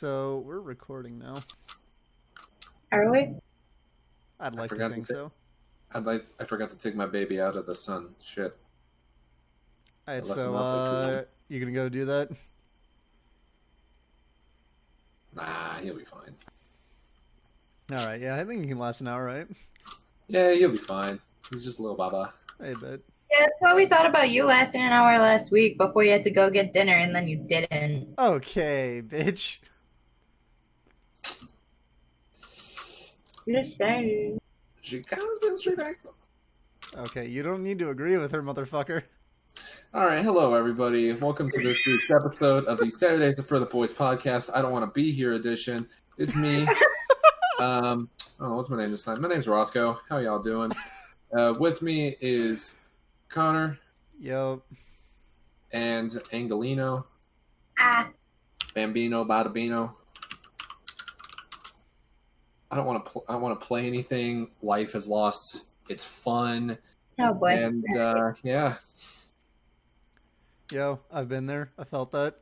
so we're recording now. Are we? I'd like to think so. I forgot to take my baby out of the sun. Shit. Alright, so you gonna go do that? Nah, he'll be fine. Alright, yeah, I think you can last an hour, right? Yeah, he'll be fine. He's just a little baba. I bet. Yeah, that's what we thought about you lasting an hour last week before you had to go get dinner, and then you didn't. Okay, bitch. Just saying. She kind of been straight accent. Okay, you don't need to agree with her, motherfucker. Alright, hello everybody. Welcome to this week's episode of the Saturdays for the Boys podcast. I don't want to be here edition. It's me. What's my name this time? My name's Roscoe. How y'all doing? With me is Connor. Yo. And Angelino. Bambino, Badabino. I don't want to play anything. Life is lost. It's fun. Oh boy. And yeah. Yo, I've been there. I felt that.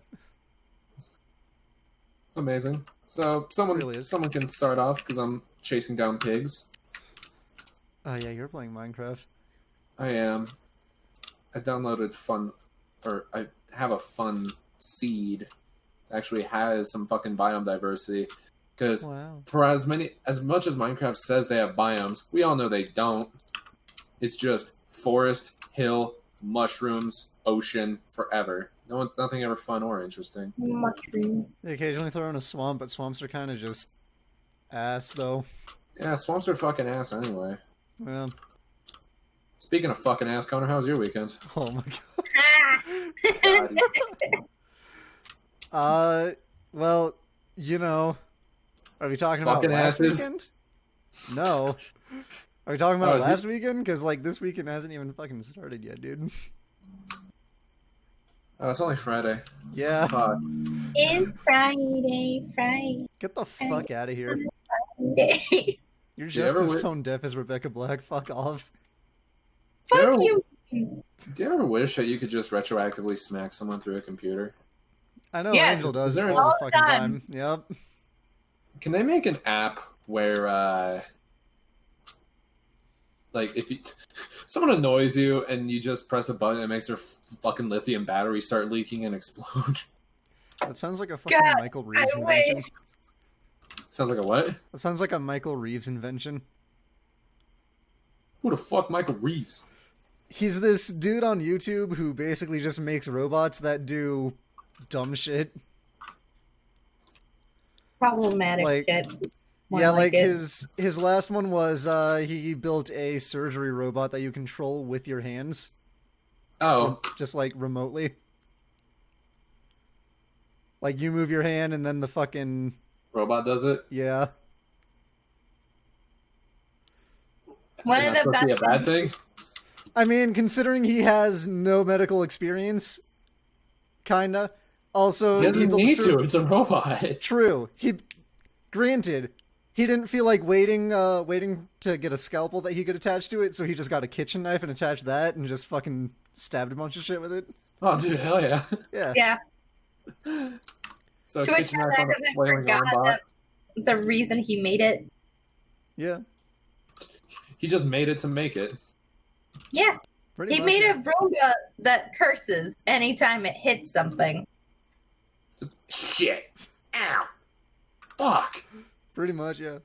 Amazing. So someone can start off because I'm chasing down pigs. Oh yeah, you're playing Minecraft. I am. I downloaded I have a fun seed that actually has some fucking biome diversity. Because for as much as Minecraft says they have biomes, we all know they don't. It's just forest, hill, mushrooms, ocean, forever. Nothing ever fun or interesting. Mushroom. They occasionally throw in a swamp, but swamps are kind of just ass, though. Yeah, swamps are fucking ass anyway. Yeah. Speaking of fucking ass, Connor, how was your weekend? Oh my god. Well, you know, are we talking about last weekend? No. Are we talking about last weekend? Because, like, this weekend hasn't even fucking started yet, dude. Oh, it's only Friday. Yeah. It's Friday. Get the fuck out of here. Friday. You're just as tone deaf as Rebecca Black. Fuck off. Fuck you. Do you ever wish that you could just retroactively smack someone through a computer? I know Angel does all the fucking time. Yep. Can they make an app where, like, if someone annoys you and you just press a button and it makes their fucking lithium battery start leaking and explode? That sounds like a fucking Michael Reeves invention. Sounds like a what? That sounds like a Michael Reeves invention. Who the fuck Michael Reeves? He's this dude on YouTube who basically just makes robots that do dumb shit. Problematic shit. Yeah, like his last one was he built a surgery robot that you control with your hands. Oh. Just like remotely. Like you move your hand and then the fucking robot does it? Yeah. One of the best be a bad thing? I mean, considering he has no medical experience, kinda. Also, he doesn't need to. It's a robot. True. Granted, he didn't feel like waiting to get a scalpel that he could attach to it, so he just got a kitchen knife and attached that and just fucking stabbed a bunch of shit with it. Oh, dude, hell yeah. Yeah. Yeah. So kitchen knife on a flailing robot. The reason he made it. Yeah. He just made it to make it. Yeah. He made a robot that curses anytime it hits something. Shit. Ow. Fuck. Pretty much, yeah.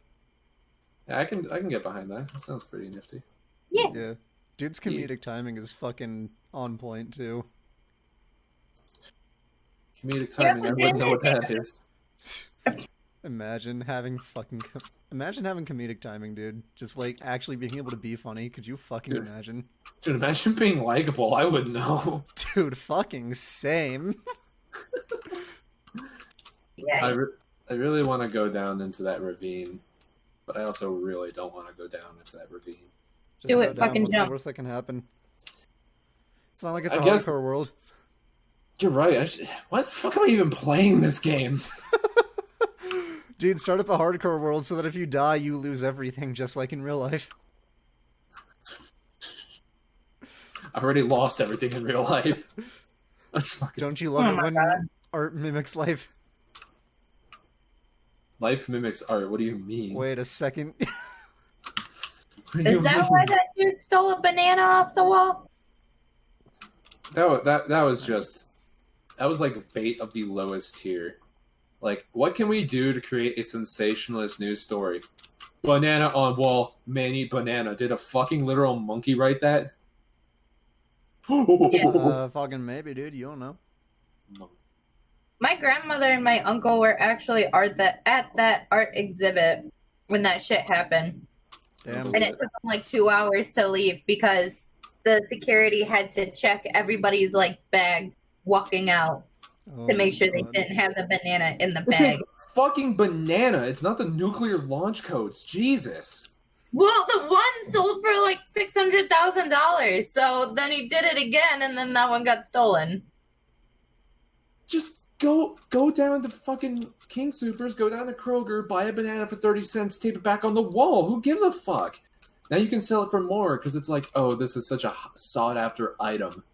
Yeah, I can get behind that. That sounds pretty nifty. Yeah. Yeah. Dude's comedic timing is fucking on point, too. Comedic timing, I wouldn't know what that is. Imagine having comedic timing, dude. Just, like, actually being able to be funny. Could you fucking imagine? Dude, imagine being likable. I would know. Dude, fucking same. Yeah. I really want to go down into that ravine, but I also really don't want to go down into that ravine. Just do it, fucking What's jump. the worst that can happen? It's not like it's a hardcore world. You're right. Why the fuck am I even playing this game? Dude, start up a hardcore world so that if you die, you lose everything, just like in real life. I've already lost everything in real life. Don't you love it when art mimics life? Life mimics art. What do you mean? Wait a second. Is that why that dude stole a banana off the wall? That was like bait of the lowest tier. Like, what can we do to create a sensationalist news story? Banana on wall, Manny banana. Did a fucking literal monkey write that? Fucking maybe, dude. You don't know. My grandmother and my uncle were actually at that art exhibit when that shit happened. Damn. And it took them like 2 hours to leave because the security had to check everybody's like bags walking out to make sure they didn't have the banana in the bag. Fucking banana. It's not the nuclear launch codes. Jesus. Well, the one sold for like $600,000. So then he did it again, and then that one got stolen. Just go down to fucking King Soopers, go down to Kroger, buy a banana for 30 cents, tape it back on the wall. Who gives a fuck? Now you can sell it for more because it's like, oh, this is such a sought after item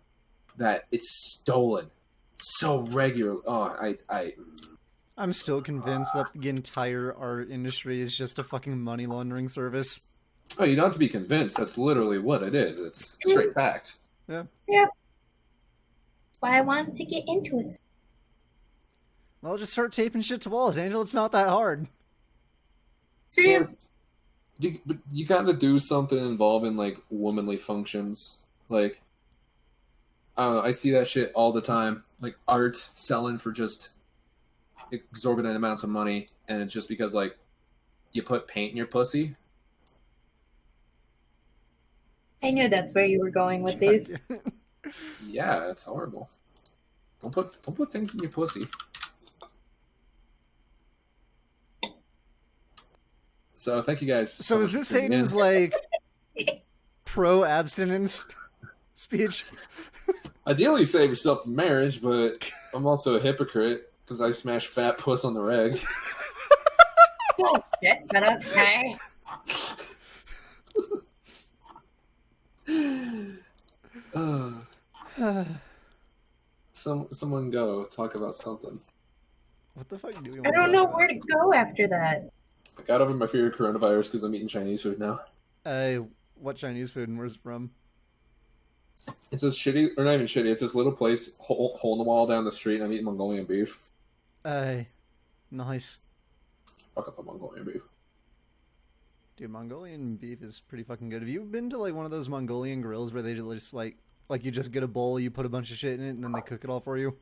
that it's stolen so regular. Oh, I'm still convinced that the entire art industry is just a fucking money laundering service. Oh, you don't have to be convinced. That's literally what it is. It's straight fact. Yeah. Yeah. That's why I wanted to get into it. Well, just start taping shit to walls, Angel. It's not that hard. True. You gotta do something involving, like, womanly functions. Like, I don't know, I see that shit all the time. Like, art selling for just exorbitant amounts of money, and it's just because, like, you put paint in your pussy. I knew that's where you were going with these. Yeah, it's horrible. Don't put things in your pussy. So thank you guys. So is this Hayden's like pro abstinence speech? Ideally, save yourself from marriage, but I'm also a hypocrite because I smash fat puss on the reg. Oh shit, but okay. Someone go talk about something. What the fuck do you? I don't know where to go after that. I got over my fear of coronavirus because I'm eating Chinese food now. What Chinese food and where's it from? It's this shitty, or not even shitty. It's this little place, hole in the wall down the street, and I'm eating Mongolian beef. Nice. Fuck up the Mongolian beef. Dude, Mongolian beef is pretty fucking good. Have you been to like one of those Mongolian grills where they just like you just get a bowl, you put a bunch of shit in it, and then they cook it all for you?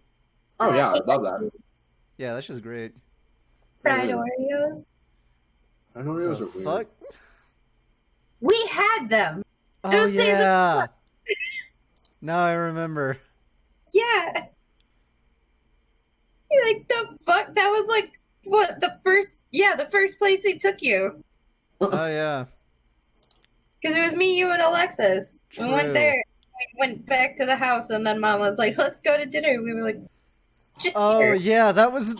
Oh yeah, I love that. Yeah, that's just great. Fried Oreos. Fried Oreos are weird. Fuck. We had them. Oh Don't say yeah. Now I remember. Yeah. You're like, the fuck? That was like, what, the first place we took you. Oh yeah. Because it was me, you, and Alexis. True. We went there. We went back to the house, and then Mom was like, let's go to dinner. We were like, just here. Yeah, that was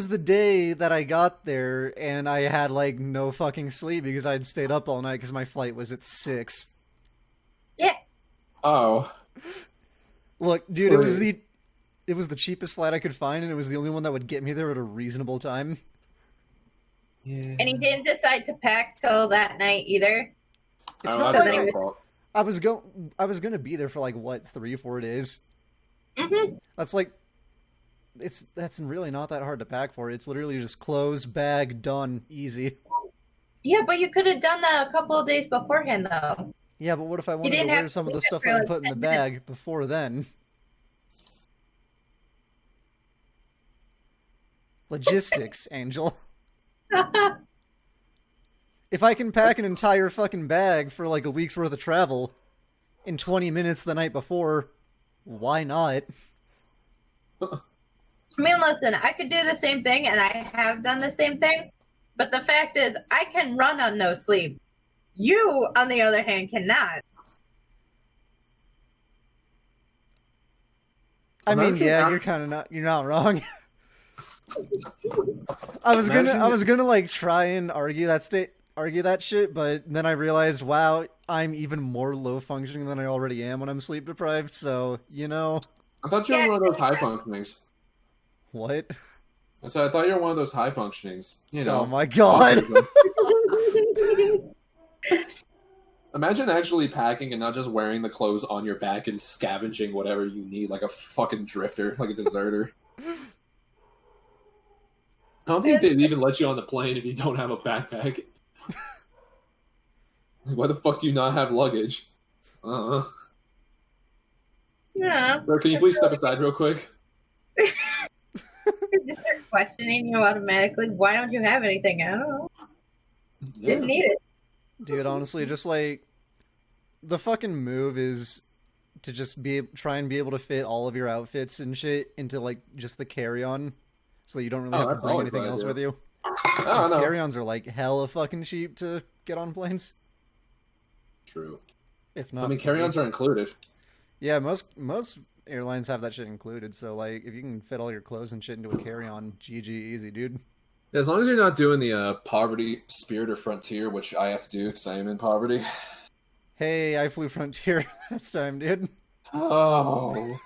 the day that I got there, and I had like no fucking sleep because I'd stayed up all night because my flight was at 6. Yeah. Oh. Look, dude, it was the cheapest flight I could find, and it was the only one that would get me there at a reasonable time. Yeah. And he didn't decide to pack till that night either. It's not like I was gonna be there for like what 3 or 4 days. Mm-hmm. That's really not that hard to pack for. It's literally just clothes, bag, done, easy. Yeah, but you could have done that a couple of days beforehand, though. Yeah, but what if I wanted to wear some of the stuff I put in the bag before then? Logistics, Angel. If I can pack an entire fucking bag for like a week's worth of travel in 20 minutes the night before, why not? I mean, listen, I could do the same thing, and I have done the same thing, but the fact is, I can run on no sleep. You, on the other hand, cannot. I mean, yeah, you're not wrong. I was gonna like try and argue that shit, but then I realized, wow, I'm even more low functioning than I already am when I'm sleep deprived. So I thought you were one of those high functionings. What? So I thought you were one of those high functionings. You know. Oh my god. Imagine actually packing and not just wearing the clothes on your back and scavenging whatever you need, like a fucking drifter, like a deserter. I don't think they'd even let you on the plane if you don't have a backpack. Why the fuck do you not have luggage? Yeah. Bro, can you please step aside real quick? Just start questioning you automatically. Why don't you have anything? I don't know. Yeah. Didn't need it. Dude, honestly, just like the fucking move is to just try and be able to fit all of your outfits and shit into like just the carry-on, so that you don't really have to bring anything else with you. Since carry-ons are like hella fucking cheap to get on planes. True. If not, I mean, carry-ons are included. Yeah, most airlines have that shit included. So like, if you can fit all your clothes and shit into a carry-on, GG, easy, dude. As long as you're not doing the poverty, spirit, or frontier, which I have to do because I am in poverty. Hey, I flew Frontier last time, dude. Oh.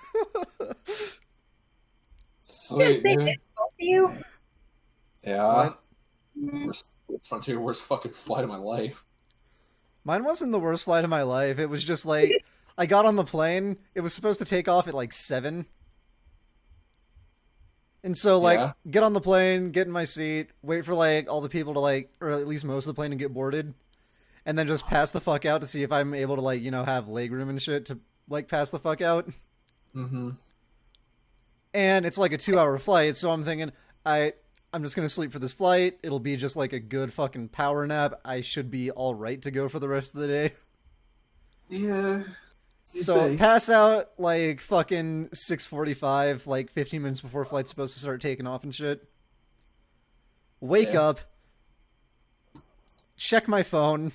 Sweet, They man. did both of you? Yeah. What? Frontier, worst fucking flight of my life. Mine wasn't the worst flight of my life. It was just like, I got on the plane. It was supposed to take off at like 7. And so, like, get on the plane, get in my seat, wait for, like, all the people to, like, or at least most of the plane to get boarded, and then just pass the fuck out to see if I'm able to, like, you know, have leg room and shit to, like, pass the fuck out. Mm-hmm. And it's, like, a 2-hour flight, so I'm thinking, I'm just gonna sleep for this flight. It'll be just, like, a good fucking power nap. I should be alright to go for the rest of the day. Yeah. So pass out like fucking 6:45, like 15 minutes before flight's supposed to start taking off and shit. Wake up, check my phone,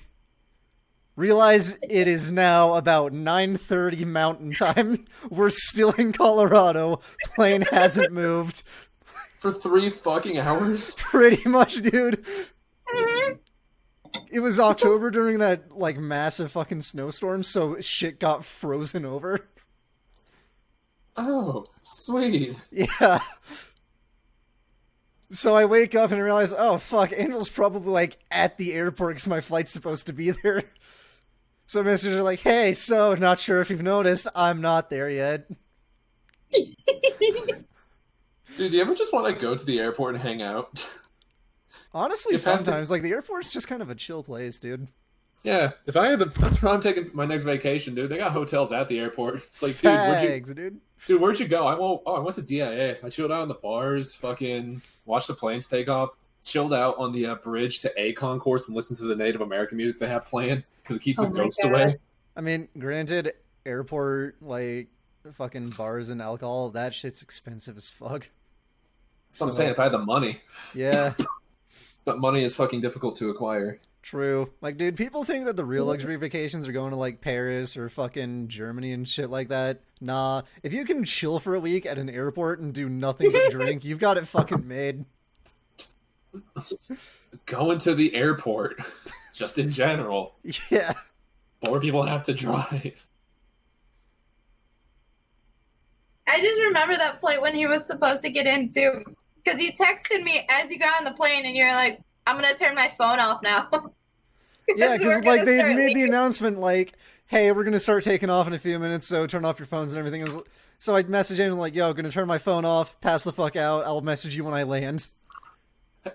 realize it is now about 9:30 Mountain Time. We're still in Colorado. Plane hasn't moved. For 3 fucking hours? Pretty much, dude. It was October during that, like, massive fucking snowstorm, so shit got frozen over. Oh, sweet. Yeah. So I wake up and I realize, oh, fuck, Angel's probably, like, at the airport because my flight's supposed to be there. So I message her, like, hey, so, not sure if you've noticed, I'm not there yet. Dude, do you ever just want to go to the airport and hang out? Honestly, sometimes. Like, the airport's just kind of a chill place, dude. Yeah, if I had that's where I'm taking my next vacation, dude. They got hotels at the airport. It's like, dude, where'd you go? I went to DIA. I chilled out on the bars, fucking watched the planes take off, chilled out on the bridge to A concourse and listened to the Native American music they have playing because it keeps the ghosts away. I mean, granted, airport, like, fucking bars and alcohol, that shit's expensive as fuck. So I'm saying, if I had the money. Yeah. But money is fucking difficult to acquire. True. Like, dude, people think that the real luxury vacations are going to, like, Paris or fucking Germany and shit like that. Nah. If you can chill for a week at an airport and do nothing but drink, you've got it fucking made. Going to the airport, just in general. Yeah. More people have to drive. I just remember that flight when he was supposed to get into... Because you texted me as you got on the plane, and you're like, I'm going to turn my phone off now. Yeah, because, like, they had made the announcement, like, hey, we're going to start taking off in a few minutes, so turn off your phones and everything. So I messaged him, like, yo, going to turn my phone off, pass the fuck out, I'll message you when I land.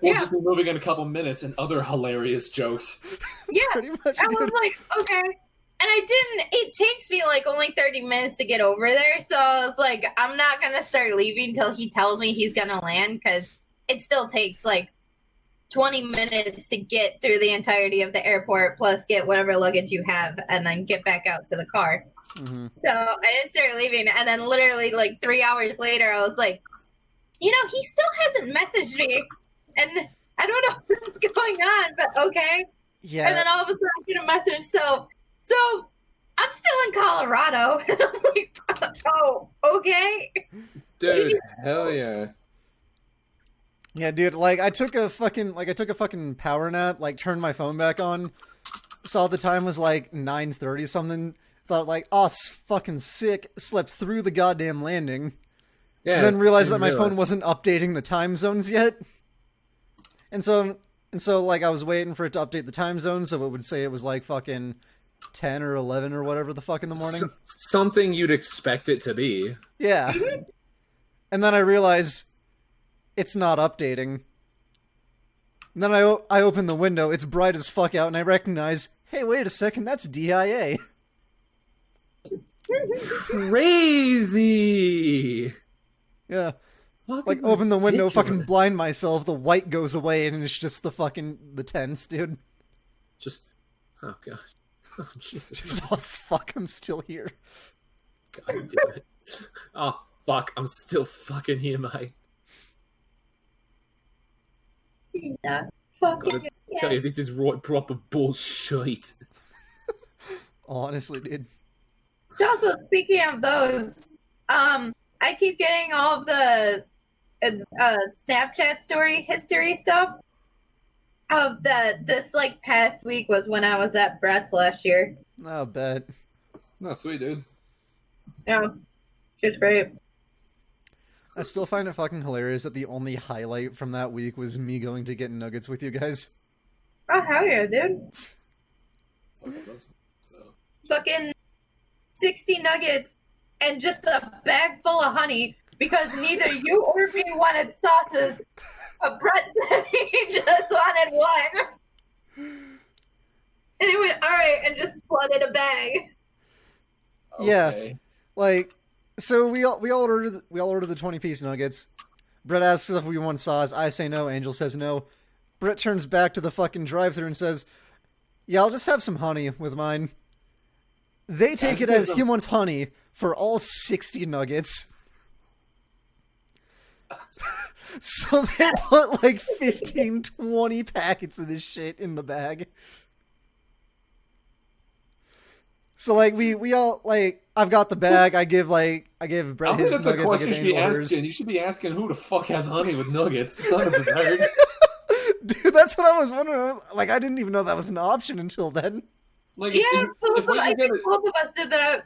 We'll just be moving in a couple minutes and other hilarious jokes. Yeah, pretty much. I was like, okay. And it takes me, like, only 30 minutes to get over there, so I was like, I'm not going to start leaving until he tells me he's going to land, because it still takes, like, 20 minutes to get through the entirety of the airport, plus get whatever luggage you have, and then get back out to the car. Mm-hmm. So I didn't start leaving, and then literally, like, 3 hours later, I was like, you know, he still hasn't messaged me, and I don't know what's going on, but okay. Yeah. And then all of a sudden I get a message, So I'm still in Colorado. And I'm like, oh, okay. Dude, hell yeah. Yeah, dude, like, I took a fucking power nap, like, turned my phone back on, saw the time was, like, 9:30 something, thought, like, oh, fucking sick, slept through the goddamn landing, Yeah. And then realized that my phone wasn't updating the time zones yet. And so like I was waiting for it to update the time zone, so it would say it was like fucking 10 or 11 or whatever the fuck in the morning. Something you'd expect it to be. Yeah. And then I realize it's not updating. And then I open the window, it's bright as fuck out, and I recognize, hey, wait a second, that's DIA. Crazy! Yeah. Like, open the window, fucking blind myself, the white goes away, and it's just the tense, dude. Just, oh god. Oh, Jesus. Just, oh fuck, I'm still here. God damn it. Oh fuck, I'm still fucking here, mate. Yeah, fucking tell you, this is right proper bullshit. Honestly, dude. Also, speaking of those, I keep getting all of the Snapchat story history stuff of this like past week was when I was at Brett's last year. I bet. No, sweet, dude. Yeah, it's great. I still find it fucking hilarious that the only highlight from that week was me going to get nuggets with you guys. Oh, hell yeah, dude. Fucking 60 nuggets and just a bag full of honey because neither you or me wanted sauces, but Brett said he just wanted one. And he went, alright, and just flooded a bag. Okay. Yeah. Like, so we all ordered the 20-piece nuggets. Brett asks if we want sauce. I say no. Angel says no. Brett turns back to the fucking drive-thru and says, "Yeah, I'll just have some honey with mine." They take it as he wants honey for all 60 nuggets. So they put like 15, 20 packets of this shit in the bag. So like we all like I've got the bag. I give Brett his nuggets. That's a question you should be orders. asking. You should be asking who the fuck has honey with nuggets. It's not a dessert. Dude, that's what I was wondering. I didn't even know that was an option until then. Like, Yeah, I think both of us did that.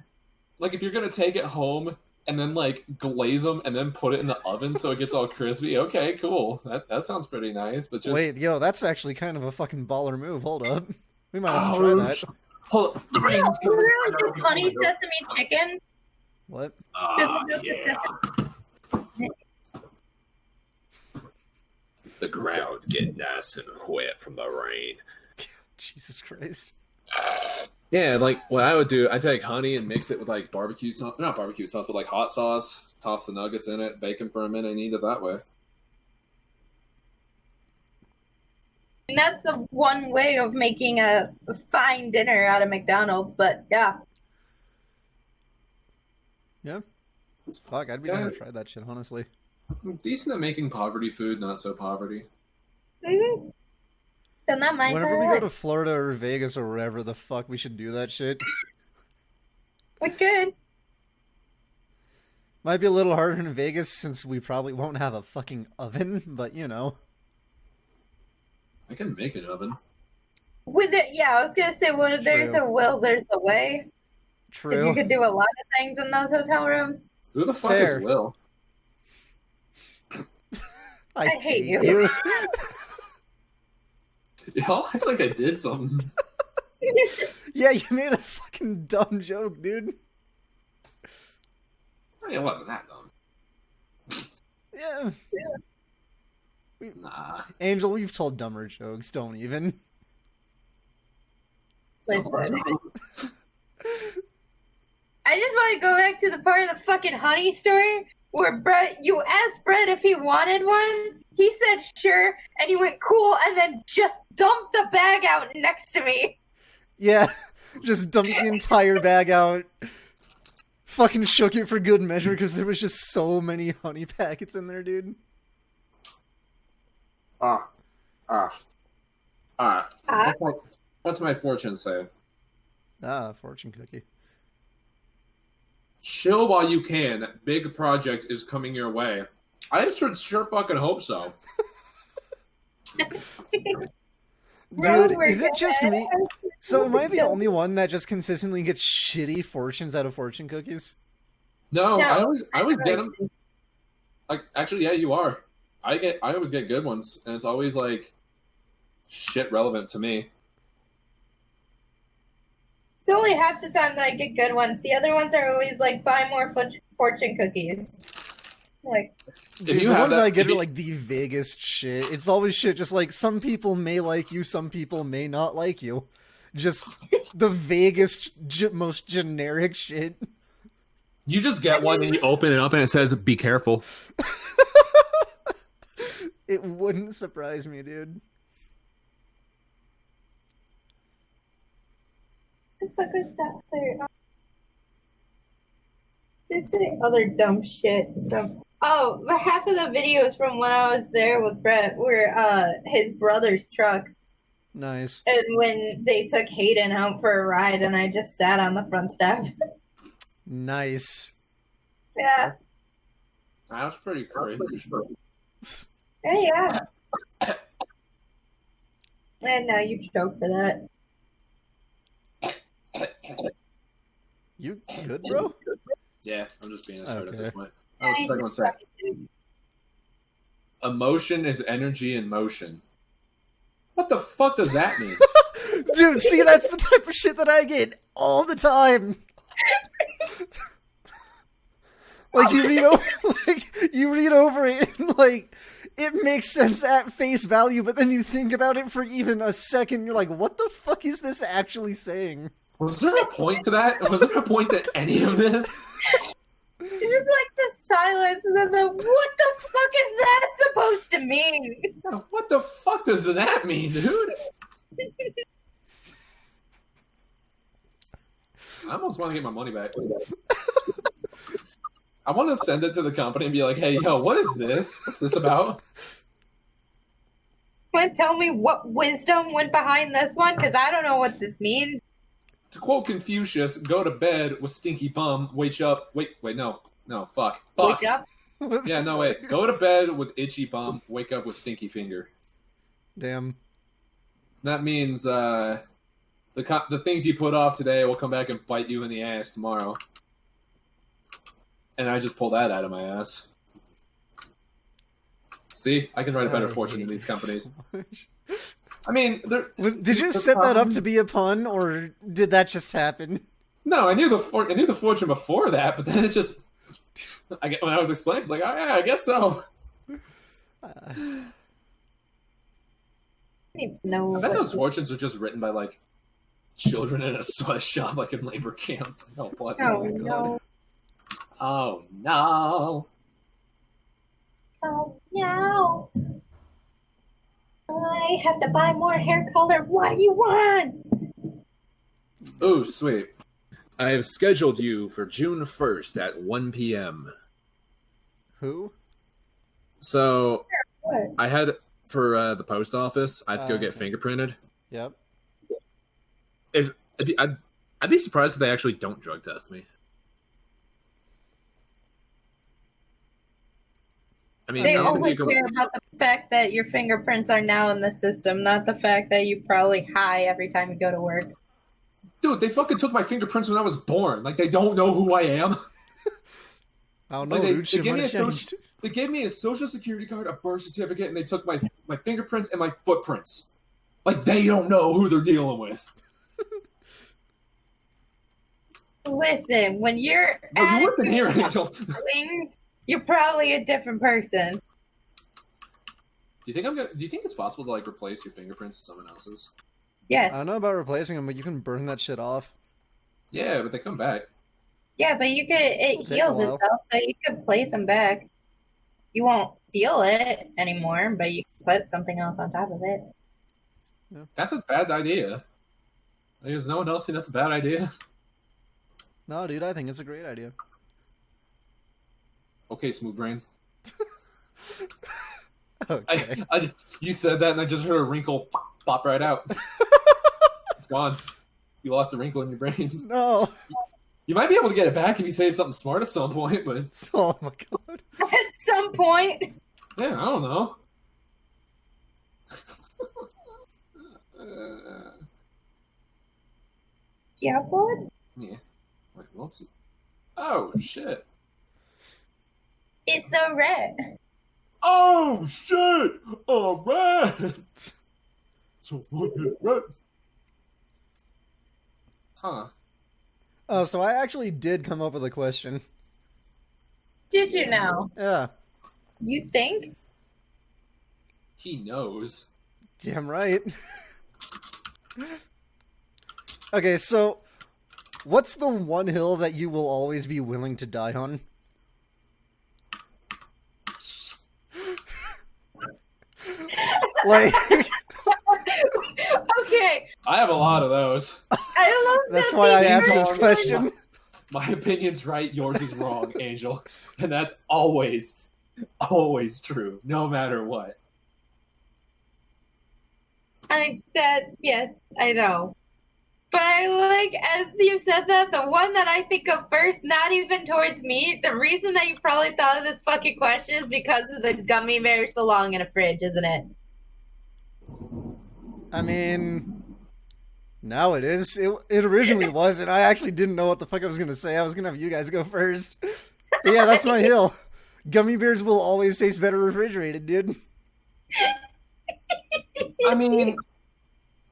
Like, if you're gonna take it home and then like glaze them and then put it in the oven so it gets all crispy, okay, cool. That sounds pretty nice. But just wait, yo, that's actually kind of a fucking baller move. Hold up, we might have to try that. Hold up. The Yeah, rain's coming. literally just honey sesame chicken. What? Yeah. The ground get nice and wet from the rain. Jesus Christ. Yeah, like what I would do, I take honey and mix it with like barbecue sauce, not barbecue sauce, but like hot sauce. Toss the nuggets in it, bake them for a minute, and eat it that way. And that's one way of making a fine dinner out of McDonald's, but yeah. Yeah. Fuck, I'd be down to try that shit, honestly. I'm decent at making poverty food, not so poverty. Mm-hmm. Then that might Whenever we go to Florida or Vegas or wherever the fuck, we should do that shit. We could. Might be a little harder in Vegas since we probably won't have a fucking oven, but you know. I can make an oven. Yeah, I was gonna say, well, there's a will, there's a way. True. Because you could do a lot of things in those hotel rooms. Who the fuck Fair. is Will? I hate you. Y'all act like I did something. Yeah, you made a fucking dumb joke, dude. I mean, it wasn't that dumb. Yeah. Nah. Angel, you've told dumber jokes, don't even. Listen. I just want to go back to the part of the fucking honey story where you asked Brett if he wanted one. He said sure, and he went cool, and then just dumped the bag out next to me. Yeah, just dumped the entire bag out. Fucking shook it for good measure because there was just so many honey packets in there, dude. What's my fortune say? Fortune cookie. Chill while you can. Big project is coming your way. I sure fucking hope so. Dude, is it just me? So am I the only one that just consistently gets shitty fortunes out of fortune cookies? No, I always get them. Like, actually, yeah, you are. I always get good ones, and it's always like shit relevant to me. It's only half the time that I get good ones. The other ones are always like, buy more fortune cookies. Like, dude, the ones I get are like the vaguest shit. It's always shit just like, some people may like you, some people may not like you. Just the vaguest, most generic shit. You just get one and you open it up and it says, "Be careful." It wouldn't surprise me, dude. What the fuck is that there? This is other dumb shit. Oh, half of the videos from when I was there with Brett were his brother's truck. Nice. And when they took Hayden out for a ride, and I just sat on the front step. Nice. Yeah. That's pretty crazy. Yeah. And now you choke for that. You good, bro? Yeah, I'm just being a start at this point. Yeah, One sec. Emotion is energy in motion. What the fuck does that mean? Dude, see, that's the type of shit that I get all the time. Like, you read over it, and, like, it makes sense at face value, but then you think about it for even a second, you're like, what the fuck is this actually saying? Was there a point to that? Was there a point to any of this? It's just like the silence, and then what the fuck is that supposed to mean? What the fuck does that mean, dude? I almost want to get my money back. I want to send it to the company and be like, "Hey, yo, what is this? What's this about?" Want to tell me what wisdom went behind this one? Because I don't know what this means. To quote Confucius, "Go to bed with stinky bum, wake up." Wait, no, fuck. Wake up? Yeah, no, wait. Go to bed with itchy bum, wake up with stinky finger. Damn. That means the things you put off today will come back and bite you in the ass tomorrow. And I just pulled that out of my ass. See, I can write a better fortune than these companies. So I mean, did you set that up to be a pun, or did that just happen? No, I knew the fortune before that, but then it just. When I was explaining, it's like, oh yeah, I guess so. No. I bet those fortunes are just written by like children in a sweatshop, like in labor camps. Oh, what? Oh no. Oh no. Oh no. I have to buy more hair color. What do you want? Oh, sweet. I have scheduled you for June 1st at 1 p.m. Who? So, What? I had, for the post office, I had to go get fingerprinted. Yep. I'd be surprised if they actually don't drug test me. I mean, they only care about the fact that your fingerprints are now in the system, not the fact that you probably high every time you go to work. Dude, they fucking took my fingerprints when I was born. Like, they don't know who I am. I don't know, dude. They gave me a social security card, a birth certificate, and they took my fingerprints and my footprints. Like, they don't know who they're dealing with. Listen, when you're you wasn't here, Angel. You're probably a different person. Do you think it's possible to like replace your fingerprints with someone else's? Yes. I don't know about replacing them, but you can burn that shit off. Yeah, but they come back. Yeah, but it heals itself, so you could place them back. You won't feel it anymore, but you can put something else on top of it. Yeah. That's a bad idea. Does no one else think that's a bad idea? No, dude, I think it's a great idea. Okay, smooth brain. Okay. You said that, and I just heard a wrinkle pop right out. It's gone. You lost a wrinkle in your brain. No. You might be able to get it back if you say something smart at some point, but... Oh, my God. At some point. Yeah, I don't know. Yeah, bud? Yeah. Wait, let's see. Oh, shit. It's so red. Oh shit! Alright. So red. Huh. Oh, so I actually did come up with a question. Did you know? Yeah. You think? He knows. Damn right. Okay, so what's the one hill that you will always be willing to die on? Like, okay. I have a lot of those. I love that's that why I these asked are this really- question. My opinion's right, yours is wrong, Angel. And that's always true, no matter what. Yes, I know. But as you said that, the one that I think of first, not even towards me, the reason that you probably thought of this fucking question is because of the gummy bears belong in a fridge, isn't it? I mean, now it is. It originally was, and I actually didn't know what the fuck I was going to say. I was going to have you guys go first. But yeah, that's my hill. Gummy bears will always taste better refrigerated, dude. I mean,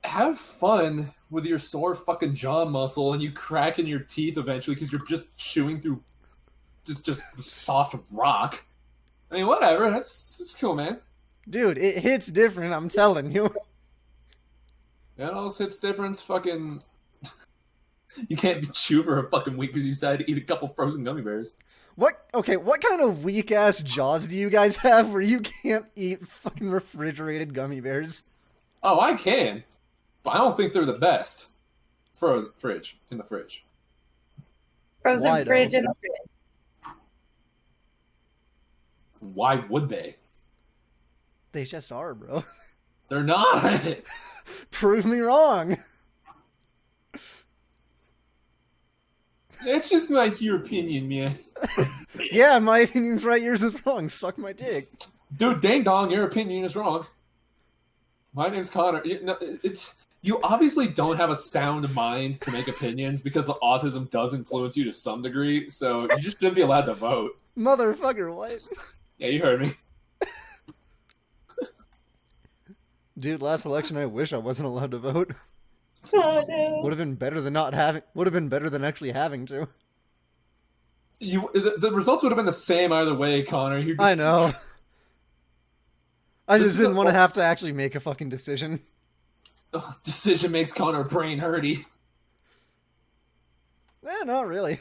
have fun with your sore fucking jaw muscle and you cracking your teeth eventually because you're just chewing through just soft rock. I mean, whatever. That's cool, man. Dude, it hits different, I'm telling you. Yeah, it also hits different. Fucking, you can't chew for a fucking week because you decided to eat a couple frozen gummy bears. What kind of weak-ass jaws do you guys have where you can't eat fucking refrigerated gummy bears? Oh, I can. But I don't think they're the best. Frozen fridge. In the fridge. Frozen Why, fridge though? in the fridge. Why would they? They just are, bro. They're not. Prove me wrong. It's just like your opinion, man. Yeah, my opinion's right, yours is wrong. Suck my dick. Dude, ding dong, your opinion is wrong. My name's Connor. You obviously don't have a sound mind to make opinions because the autism does influence you to some degree, so you just shouldn't be allowed to vote. Motherfucker, what? Yeah, you heard me. Dude, last election I wish I wasn't allowed to vote. Oh no. Would have been better than not having. Would have been better than actually having to. The results would have been the same either way, Connor. I know. I This just is didn't want to have to actually make a fucking decision. Decision makes Connor brain hurty. Not really.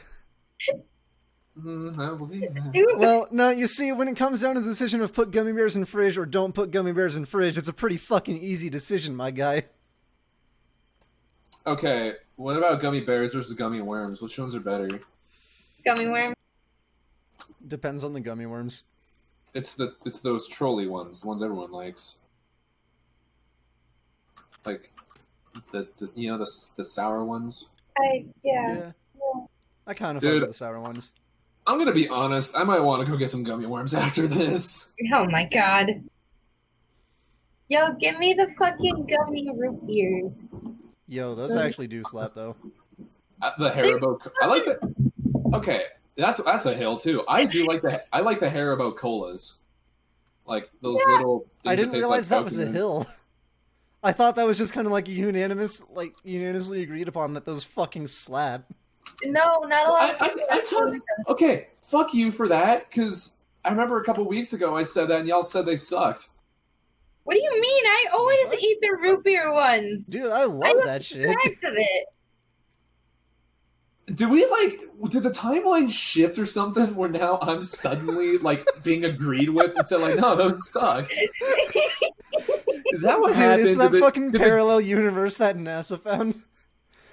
I believe that. Well, no, you see, when it comes down to the decision of put gummy bears in fridge or don't put gummy bears in fridge, it's a pretty fucking easy decision, my guy. Okay, what about gummy bears versus gummy worms? Which ones are better? Gummy worm. Depends on the gummy worms. It's those trolley ones, the ones everyone likes. Like the sour ones. Yeah. I kind of Dude. fuck with the sour ones. I'm gonna be honest, I might want to go get some gummy worms after this. Oh my god. Yo, give me the fucking gummy root beers. Yo, those actually do slap though. The Haribo. I like that. Okay, that's a hill too. I like the Haribo colas, like those little. Things I didn't that taste realize like that was a coconut. hill. I thought that was just kind of like unanimously agreed upon that those fucking slap. No, not a lot. Okay, fuck you for that, because I remember a couple weeks ago I said that and y'all said they sucked. What do you mean? I always eat the root beer ones. Dude, I love that shit. Bags of it. Did the timeline shift or something where now I'm suddenly being agreed with instead of no, those suck? Is that what Dude, happened? it's that fucking parallel universe that NASA found.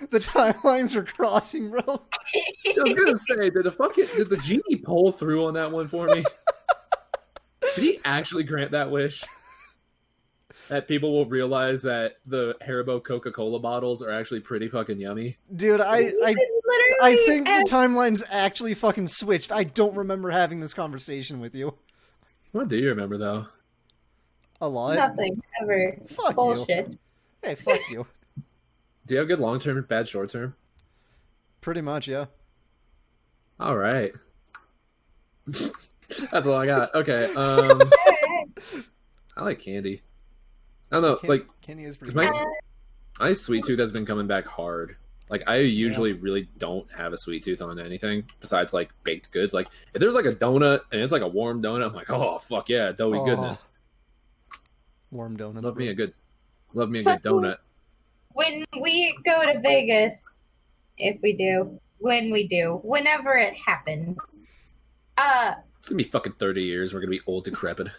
The timelines are crossing, bro. I was gonna say, did the genie pull through on that one for me? Did he actually grant that wish? That people will realize that the Haribo Coca-Cola bottles are actually pretty fucking yummy. Dude, I think the timelines actually fucking switched. I don't remember having this conversation with you. What do you remember though? A lot. Nothing ever. Fuck Bullshit. you. Hey, fuck you. Do you have good long term and bad short term? Pretty much, yeah. All right. That's all I got. Okay. I like candy. I don't know. Like candy is pretty. My sweet tooth has been coming back hard. Like I usually really don't have a sweet tooth on anything besides like baked goods. Like if there's like a donut and it's like a warm donut, I'm like, oh fuck yeah, doughy goodness. Warm donuts. Love me a good donut. When we go to Vegas, whenever it happens, it's gonna be fucking 30 years. We're gonna be old, decrepit.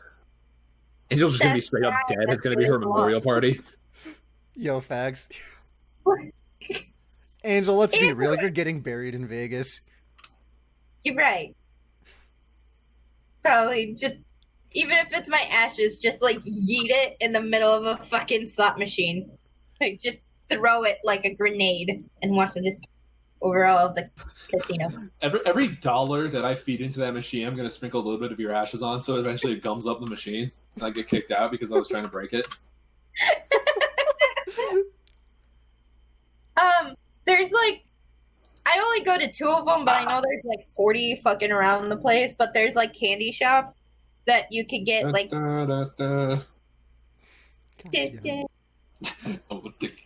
Angel's just gonna be straight up dead. It's gonna be her memorial party. Yo, fags. Angel, let's be real. You're getting buried in Vegas. You're right. Probably just, even if it's my ashes, just like yeet it in the middle of a fucking slot machine. Like just throw it like a grenade and watch it just over all of the casino. Every dollar that I feed into that machine, I'm gonna sprinkle a little bit of your ashes on, so eventually it gums up the machine and I get kicked out because I was trying to break it. There's like, I only go to 2 of them, but I know there's like 40 fucking around the place. But there's like candy shops that you could get like. I'm gonna take you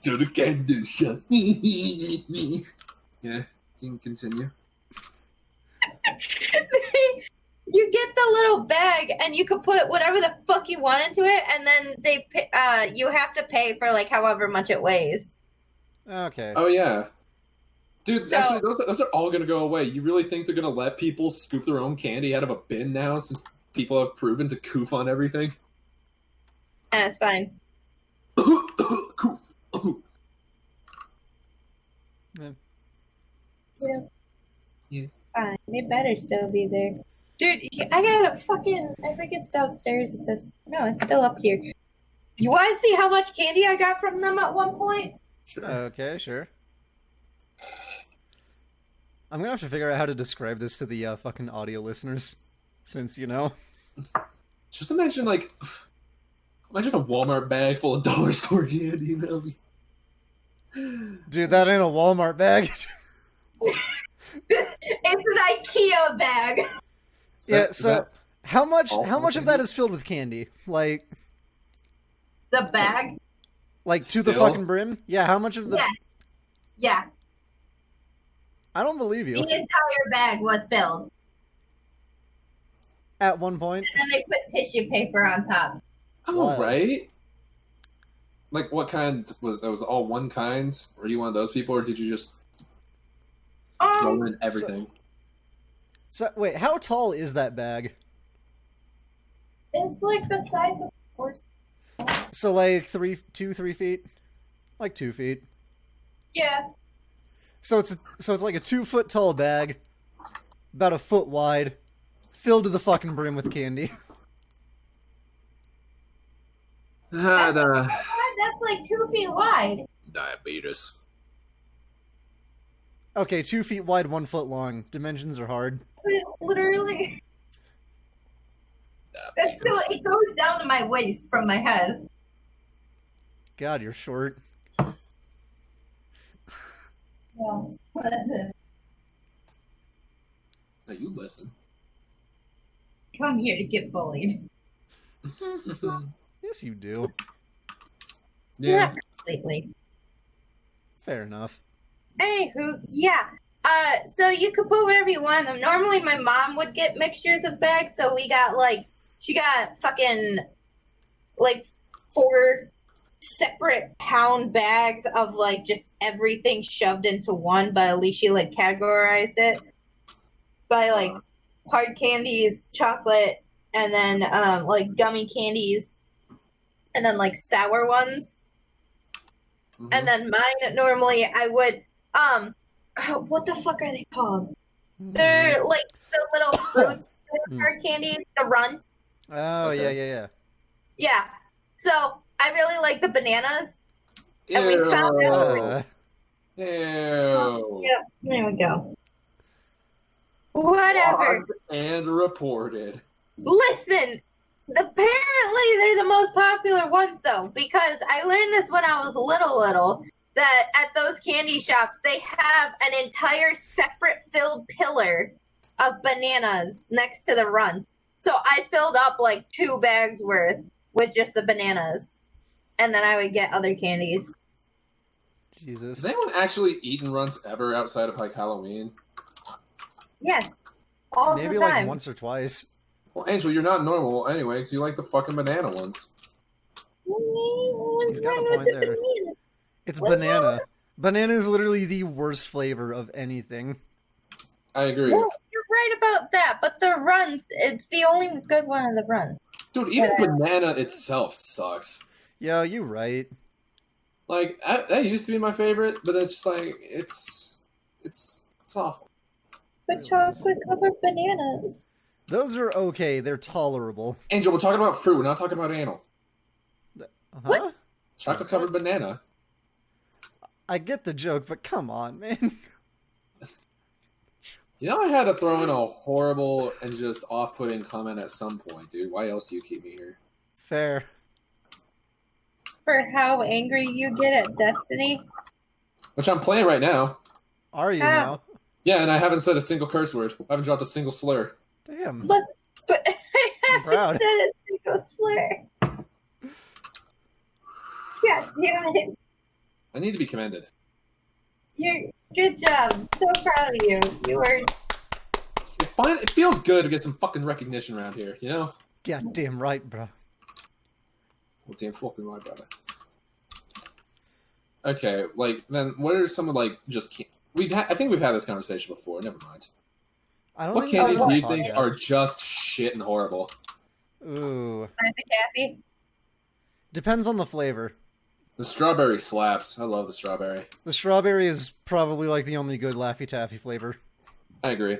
to the candy shop. Yeah, you can continue. You get the little bag, and you could put whatever the fuck you want into it, and then you have to pay for like however much it weighs. Okay. Oh yeah, dude. So, actually, those are all gonna go away. You really think they're gonna let people scoop their own candy out of a bin now, since people have proven to coof on everything? That's fine. Coof. Yeah. Fine. It better still be there. Dude, I got a fucking, I think it's downstairs at this, no, it's still up here. You want to see how much candy I got from them at one point? Sure. Okay, sure. I'm gonna have to figure out how to describe this to the fucking audio listeners, since, you know. Just imagine a Walmart bag full of dollar store candy, you know? Dude, that ain't a Walmart bag. It's an IKEA bag. How much of that is filled with candy? Like the bag? Like to the fucking brim? Yeah, how much of the Yeah. I don't believe you. The entire bag was filled. At one point. And then they put tissue paper on top. Oh, right. Like, what kind was that? Was all one kind? Were you one of those people, or did you just throw in everything? So wait, how tall is that bag? It's like the size of a horse. So like 3 feet, like 2 feet. Yeah. So it's like a 2 foot tall bag, about a foot wide, filled to the fucking brim with candy. That's like 2 feet wide. Diabetes. Okay, 2 feet wide, 1 foot long. Dimensions are hard. Literally. It goes down to my waist from my head. God, you're short. Well, listen. No, you listen. Come here to get bullied. Yes, you do. Yeah. Not completely. Fair enough. Anywho, yeah. So you could put whatever you want in them. Normally my mom would get mixtures of bags, so she got fucking 4 separate pound bags of just everything shoved into one, but at least she categorized it by hard candies, chocolate, and then gummy candies, and then sour ones. Mm-hmm. And then mine, normally I would what the fuck are they called? They're the little fruits, hard candies, the runt. Oh, okay. Yeah. Yeah. So I really like the bananas. Ew. And we found out. Ew. Yeah, there we go. Whatever. Logged and reported. Listen, apparently they're the most popular ones, though, because I learned this when I was little, that at those candy shops, they have an entire separate filled pillar of bananas next to the runs. So I filled up like 2 bags worth with just the bananas. And then I would get other candies. Jesus. Has anyone actually eaten runts ever outside of like Halloween? Yes. All Maybe the time. like once or twice. Well, Angel, you're not normal anyway, because you like the fucking banana ones. He's got a point there. It's banana. Banana is literally the worst flavor of anything. I agree. Well, you're right about that, but the runs, it's the only good one of the runs. Dude, even banana itself sucks. Yo, you right. Like, that used to be my favorite, but it's just like, it's awful. But chocolate covered bananas. Those are okay. They're tolerable. Angel, we're talking about fruit. We're not talking about anal. What? Chocolate covered banana. I get the joke, but come on, man. You know I had to throw in a horrible and just off-putting comment at some point, dude. Why else do you keep me here? Fair. For how angry you get at Destiny? Which I'm playing right now. Are you now? Yeah, and I haven't said a single curse word. I haven't dropped a single slur. Damn. Look, but I haven't proud. said a single slur. God damn it. I need to be commended. You're good job. So proud of you. You were. It feels good to get some fucking recognition around here, you know? Goddamn right, bro. Well, damn fucking right, brother. Okay, like, then what are some of, like, just... I think we've had this conversation before. Never mind. I don't What think candies do you podcast. think are just shit and horrible? Ooh. Laffy Taffy. Depends on the flavor. The strawberry slaps. I love the strawberry. The strawberry is probably like the only good Laffy Taffy flavor. I agree.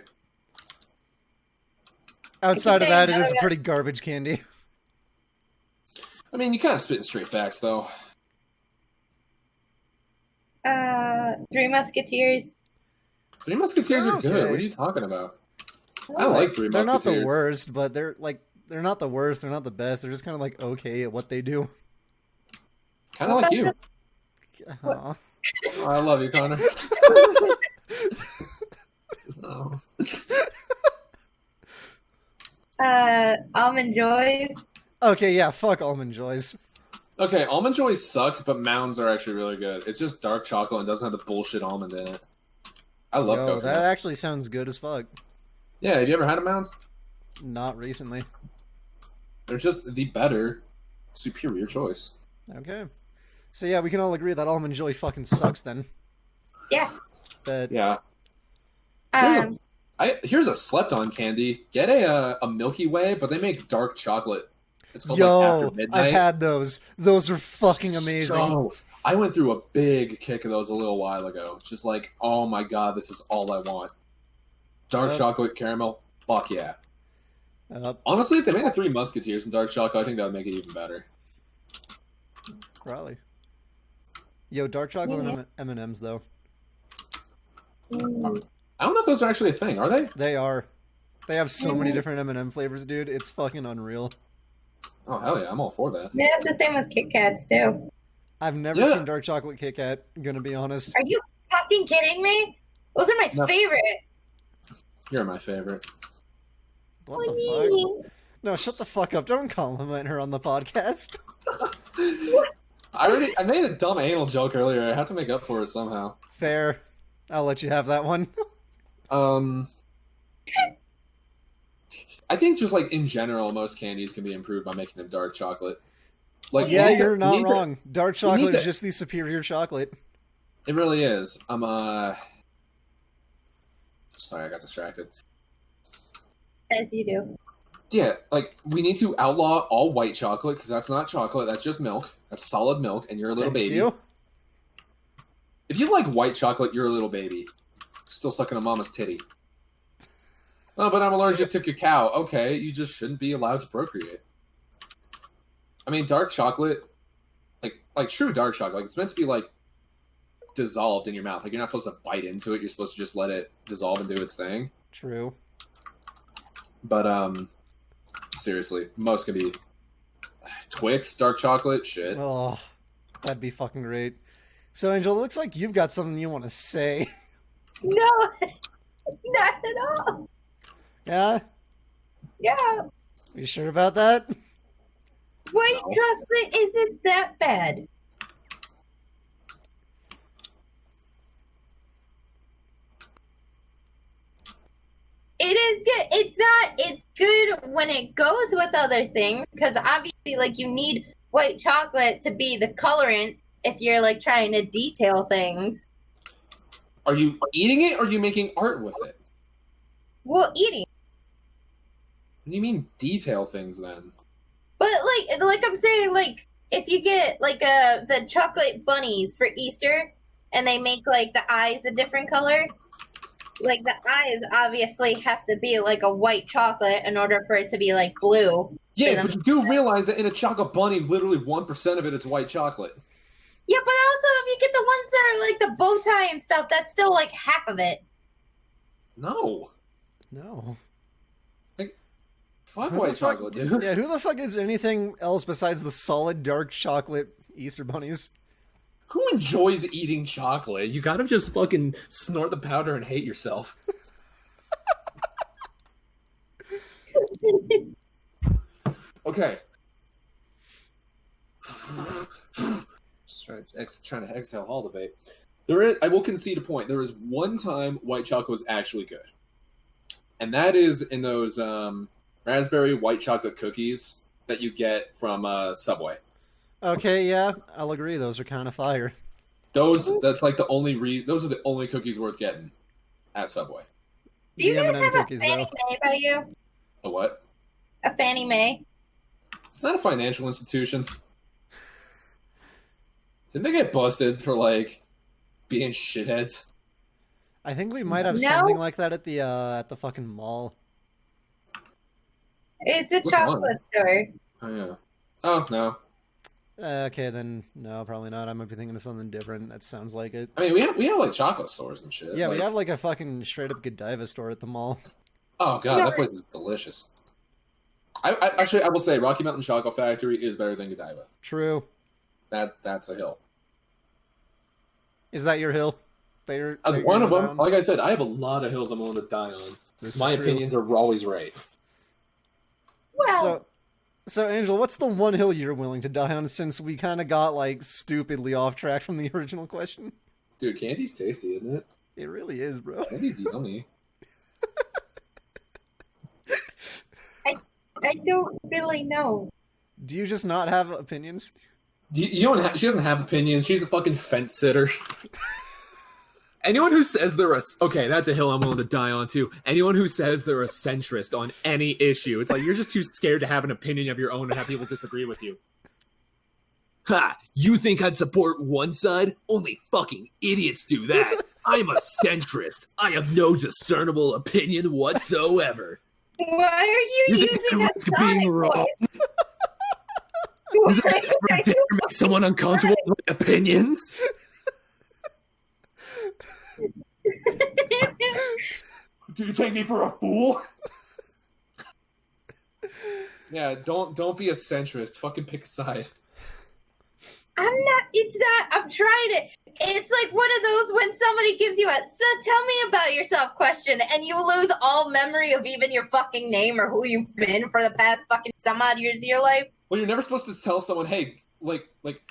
Outside of that, it is a pretty garbage candy. I mean, you kind of spitting straight facts, though. 3 Musketeers. Three Musketeers are Okay. good. What are you talking about? I like Three They're not Musketeers. the worst, but they're not the worst. They're not the best. They're just kind of like okay at what they do. Kind of like you. Aw. Oh, I love you, Connor. No. Almond Joys. Okay, yeah, fuck Almond Joys. Okay, Almond Joys suck, but Mounds are actually really good. It's just dark chocolate and doesn't have the bullshit almond in it. I love Yo, coconut. that actually sounds good as fuck. Yeah, have you ever had a Mounds? Not recently. They're just the better, superior choice. Okay. So yeah, we can all agree that Almond Joy fucking sucks then. Yeah. But Yeah. Um, Here's a slept-on candy. Get a Milky Way, but they make dark chocolate. It's called yo, like After Midnight. I've had those. Those are fucking amazing. So, I went through a big kick of those a little while ago. Just like, oh my god, this is all I want. Dark chocolate, caramel, fuck yeah. Honestly, if they made the Three Musketeers in dark chocolate, I think that would make it even better. Probably. Yo, dark chocolate and M&M's though. I don't know if those are actually a thing. Are they? They are. They have so many different M&M flavors, dude. It's fucking unreal. Oh hell yeah, I'm all for that. yeah, it's the same with Kit Kats too. I've never seen dark chocolate Kit Kat, gonna be honest. Are you fucking kidding me? Those are my favorite. You're my favorite. What the fuck? No, shut the fuck up. Don't compliment her on the podcast. I made a dumb anal joke earlier. I have to make up for it somehow. Fair. I'll let you have that one. I think just like in general, most candies can be improved by making them dark chocolate. Like, yeah, you're not wrong. Dark chocolate is just the superior chocolate. It really is. Sorry, I got distracted. As you do. Yeah, like, we need to outlaw all white chocolate, because that's not chocolate, that's just milk. That's solid milk, and you're a little baby. You? If you like white chocolate, you're a little baby. Still sucking a mama's titty. Oh, but I'm allergic to cacao. Okay, you just shouldn't be allowed to procreate. I mean, dark chocolate, like true dark chocolate, like, it's meant to be, like, dissolved in your mouth. Like, you're not supposed to bite into it, you're supposed to just let it dissolve and do its thing. True. But, seriously, most can be Twix, dark chocolate, shit. Oh, that'd be fucking great. So, Angel, it looks like you've got something you want to say. No, not at all. Yeah? Yeah. You sure about that? White chocolate isn't that bad. It is good. It's good when it goes with other things, because obviously, like, you need white chocolate to be the colorant if you're, like, trying to detail things. Are you eating it, or are you making art with it? Well, eating. What do you mean detail things, then? But, like I'm saying, like, if you get, like, the chocolate bunnies for Easter, and they make, like, the eyes a different color, like, the eyes obviously have to be, like, a white chocolate in order for it to be, like, blue. Yeah, but you do realize that in a chocolate bunny, literally 1% of it is white chocolate. Yeah, but also if you get the ones that are, like, the bow tie and stuff, that's still, like, half of it. No. Like, fuck white chocolate, dude. Yeah, who the fuck is anything else besides the solid dark chocolate Easter bunnies? Who enjoys eating chocolate? You gotta just fucking snort the powder and hate yourself. Okay. Just trying to exhale all the vape. I will concede a point. There is one time white chocolate was actually good. And that is in those raspberry white chocolate cookies that you get from Subway. Okay, yeah, I'll agree. Those are kind of fire. That's like the only those are the only cookies worth getting at Subway. Do you guys have a Fannie Mae by you? A what? A Fannie Mae. It's not a financial institution. Didn't they get busted for, like, being shitheads? I think we might have something like that at the fucking mall. It's a chocolate store. Oh, yeah. Oh, no. Okay, then no, probably not. I might be thinking of something different. That sounds like it. I mean, we have like chocolate stores and shit. Yeah, we have like a fucking straight up Godiva store at the mall. Oh god, that place is delicious. I will say Rocky Mountain Chocolate Factory is better than Godiva. True. That's a hill. Is that your hill? As one of them, like I said, I have a lot of hills I'm willing to die on. My opinions are always right. Well. So, Angel, what's the one hill you're willing to die on, since we kind of got, like, stupidly off track from the original question? Dude, candy's tasty, isn't it? It really is, bro. Candy's yummy. I don't really know. Do you just not have opinions? You don't have, she doesn't have opinions. She's a fucking fence sitter. Anyone who says they're okay, that's a hill I'm willing to die on too. Anyone who says they're a centrist on any issue, it's like you're just too scared to have an opinion of your own and have people disagree with you. Ha! You think I'd support one side? Only fucking idiots do that. I'm a centrist. I have no discernible opinion whatsoever. Why are you using that risk being wrong? You think I ever dare make someone uncomfortable with my opinions? Do you take me for a fool? Yeah, don't be a centrist. Fucking pick a side. I'm not. It's not. I've tried it. It's like one of those when somebody gives you a "so tell me about yourself" question, and you lose all memory of even your fucking name or who you've been for the past fucking some odd years of your life. Well, you're never supposed to tell someone, hey, like,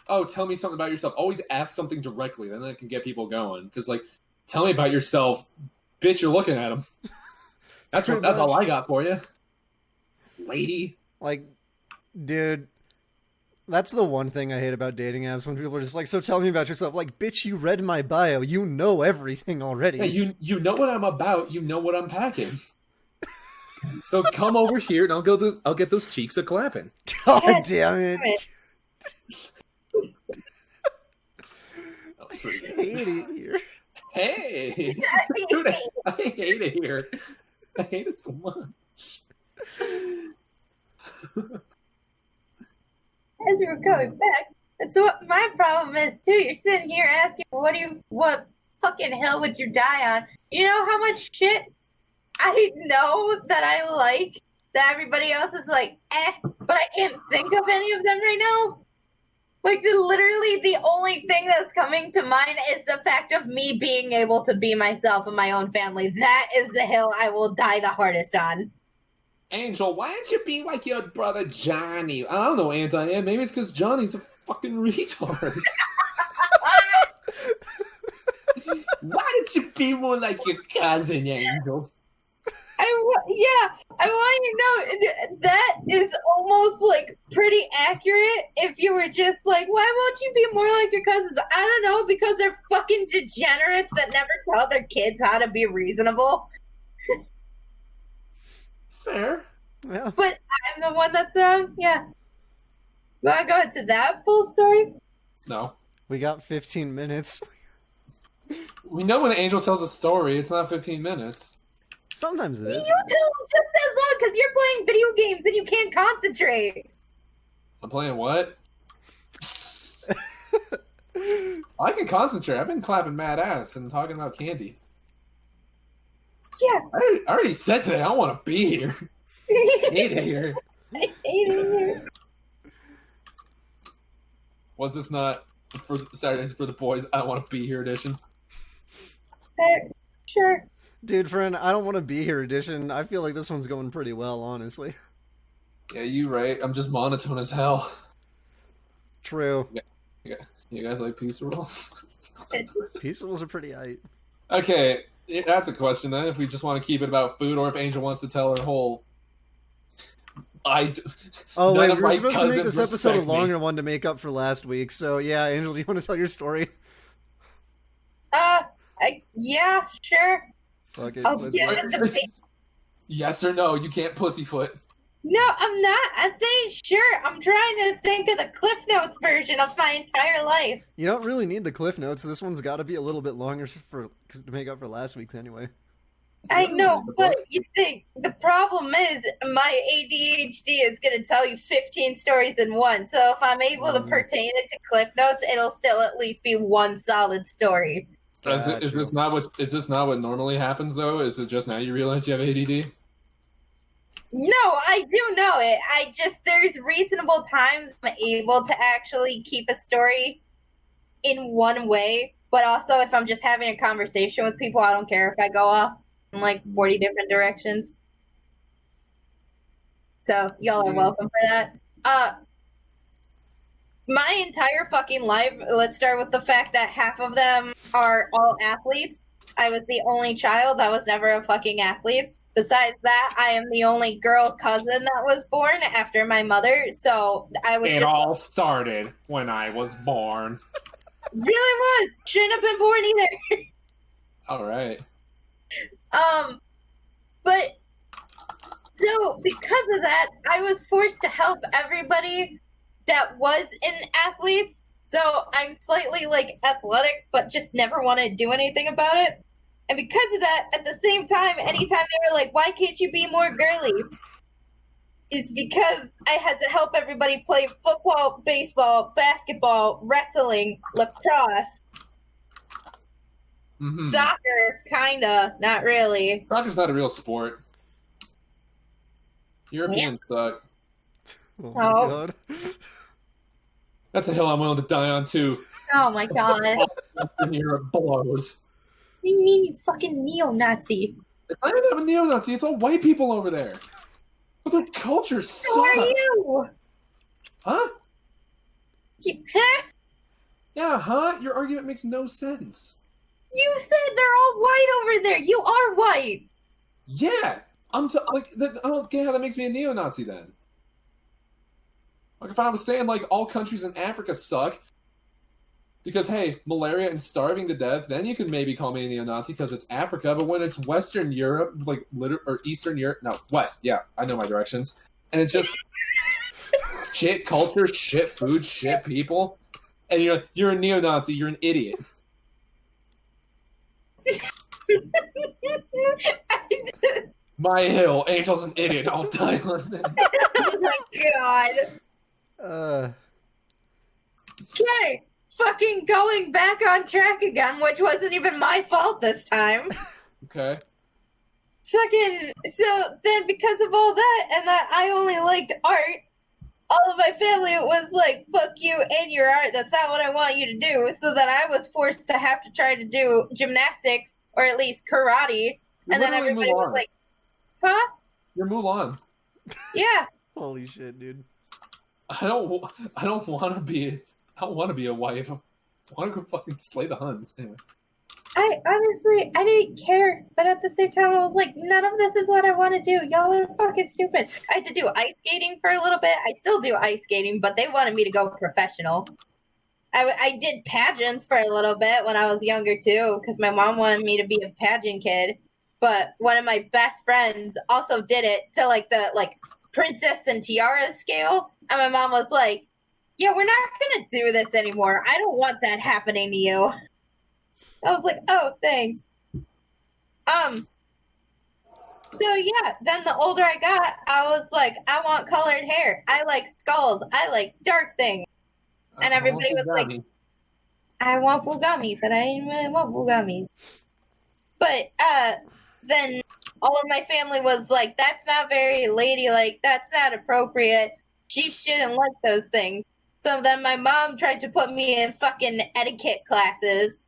oh, tell me something about yourself. Always ask something directly, then that can get people going. Because, like, tell me about yourself, bitch. You're looking at them. That's all I got for you, lady. Like, dude. That's the one thing I hate about dating apps, when people are just like, so tell me about yourself. Like, bitch, you read my bio. You know everything already. Hey, you know what I'm about. You know what I'm packing. So come over here and I'll get those cheeks a clapping. God damn it. That was pretty good. I hate it here. Hey! Dude, I hate it here. I hate it so much. As we were going back, that's what my problem is too. You're sitting here asking, what fucking hell would you die on? You know how much shit I know that I like that everybody else is like, but I can't think of any of them right now. Like, literally the only thing that's coming to mind is the fact of me being able to be myself and my own family. That is the hill I will die the hardest on. Angel, why don't you be like your brother Johnny? I don't know, Aunt Diane. Maybe it's because Johnny's a fucking retard. Why don't you be more like your cousin, Angel? I want you to know that is almost like pretty accurate. If you were just like, why won't you be more like your cousins? I don't know, because they're fucking degenerates that never tell their kids how to be reasonable. Fair. Yeah. But I'm the one that's wrong. Yeah. You want to go into that full story? No. We got 15 minutes. We know when Angel tells a story, it's not 15 minutes. Sometimes it is. You tell them just as long because you're playing video games and you can't concentrate. I'm playing what? I can concentrate. I've been clapping mad ass and talking about candy. Yeah. I already said today I don't want to be here. I hate it here. I hate it here. Was this not for Saturdays for the Boys? I don't want to be here edition. Sure. Dude, friend, I don't want to be here edition. I feel like this one's going pretty well, honestly. Yeah, you right. I'm just monotone as hell. True. Yeah. You guys like pizza rolls? Pizza rolls are pretty aight. Okay, that's a question then. If we just want to keep it about food, or if Angel wants to tell her whole. Oh wait, we were supposed to make this episode a longer one to make up for last week. So yeah, Angel, do you want to tell your story? Yeah, sure. Fuck it. Yes or no? You can't pussyfoot. No, I'm not. I say sure. I'm trying to think of the Cliff Notes version of my entire life. You don't really need the Cliff Notes. This one's got to be a little bit longer to make up for last week's anyway. I know, but you think the problem is my ADHD is going to tell you 15 stories in one. So if I'm able to pertain it to Cliff Notes, it'll still at least be one solid story. Is this not what normally happens though? Is it just now you realize you have ADD? No, I do know it. There's reasonable times I'm able to actually keep a story in one way, but also if I'm just having a conversation with people, I don't care if I go off in like 40 different directions. So y'all are welcome for that. My entire fucking life, let's start with the fact that half of them are all athletes. I was the only child that was never a fucking athlete. Besides that, I am the only girl cousin that was born after my mother, so I was It all started when I was born. Really was. Shouldn't have been born either. All right. But, so, because of that, I was forced to help everybody that was in athletes, so I'm slightly, like, athletic, but just never want to do anything about it. And because of that, at the same time, anytime they were like, why can't you be more girly? It's because I had to help everybody play football, baseball, basketball, wrestling, lacrosse, soccer, kinda, not really. Soccer's not a real sport. Europeans suck. Oh my god. That's a hill I'm willing to die on too. Oh my god. Europe blows. What do you mean, you fucking neo-Nazi? It's not even a neo-Nazi, it's all white people over there. But their culture sucks. Who are you? Huh? Huh? Yeah, huh? Your argument makes no sense. You said they're all white over there. You are white. Yeah. I don't get how that makes me a neo-Nazi then. Like if I was saying like all countries in Africa suck, because, hey, malaria and starving to death, then you could maybe call me a neo-Nazi because it's Africa. But when it's Western Europe, or Eastern Europe, no, West, yeah, I know my directions. And it's just shit culture, shit food, shit people. And you're a neo-Nazi, you're an idiot. My hill, Angel's an idiot, I'll die on that. Oh my god. Okay. Fucking going back on track again, which wasn't even my fault this time. Okay. Fucking, so then because of all that, and that I only liked art, all of my family was like, fuck you and your art, that's not what I want you to do. So then I was forced to have to try to do gymnastics, or at least karate, and then everybody was like, huh? You're Mulan. Yeah. Holy shit, dude. I don't want to be a wife. I want to go fucking slay the Huns. Anyway. I didn't care, but at the same time, I was like, none of this is what I want to do. Y'all are fucking stupid. I had to do ice skating for a little bit. I still do ice skating, but they wanted me to go professional. I did pageants for a little bit when I was younger too, because my mom wanted me to be a pageant kid. But one of my best friends also did it to the princess and tiara scale, and my mom was like, "Yeah, we're not gonna do this anymore. I don't want that happening to you." I was like, "Oh, thanks." So yeah, then the older I got, I was like, I want colored hair. I like skulls. I like dark things. And everybody was like, I want Fugami, but I didn't really want Fugamis. But then all of my family was like, that's not very ladylike. That's not appropriate. She shouldn't like those things. So then my mom tried to put me in fucking etiquette classes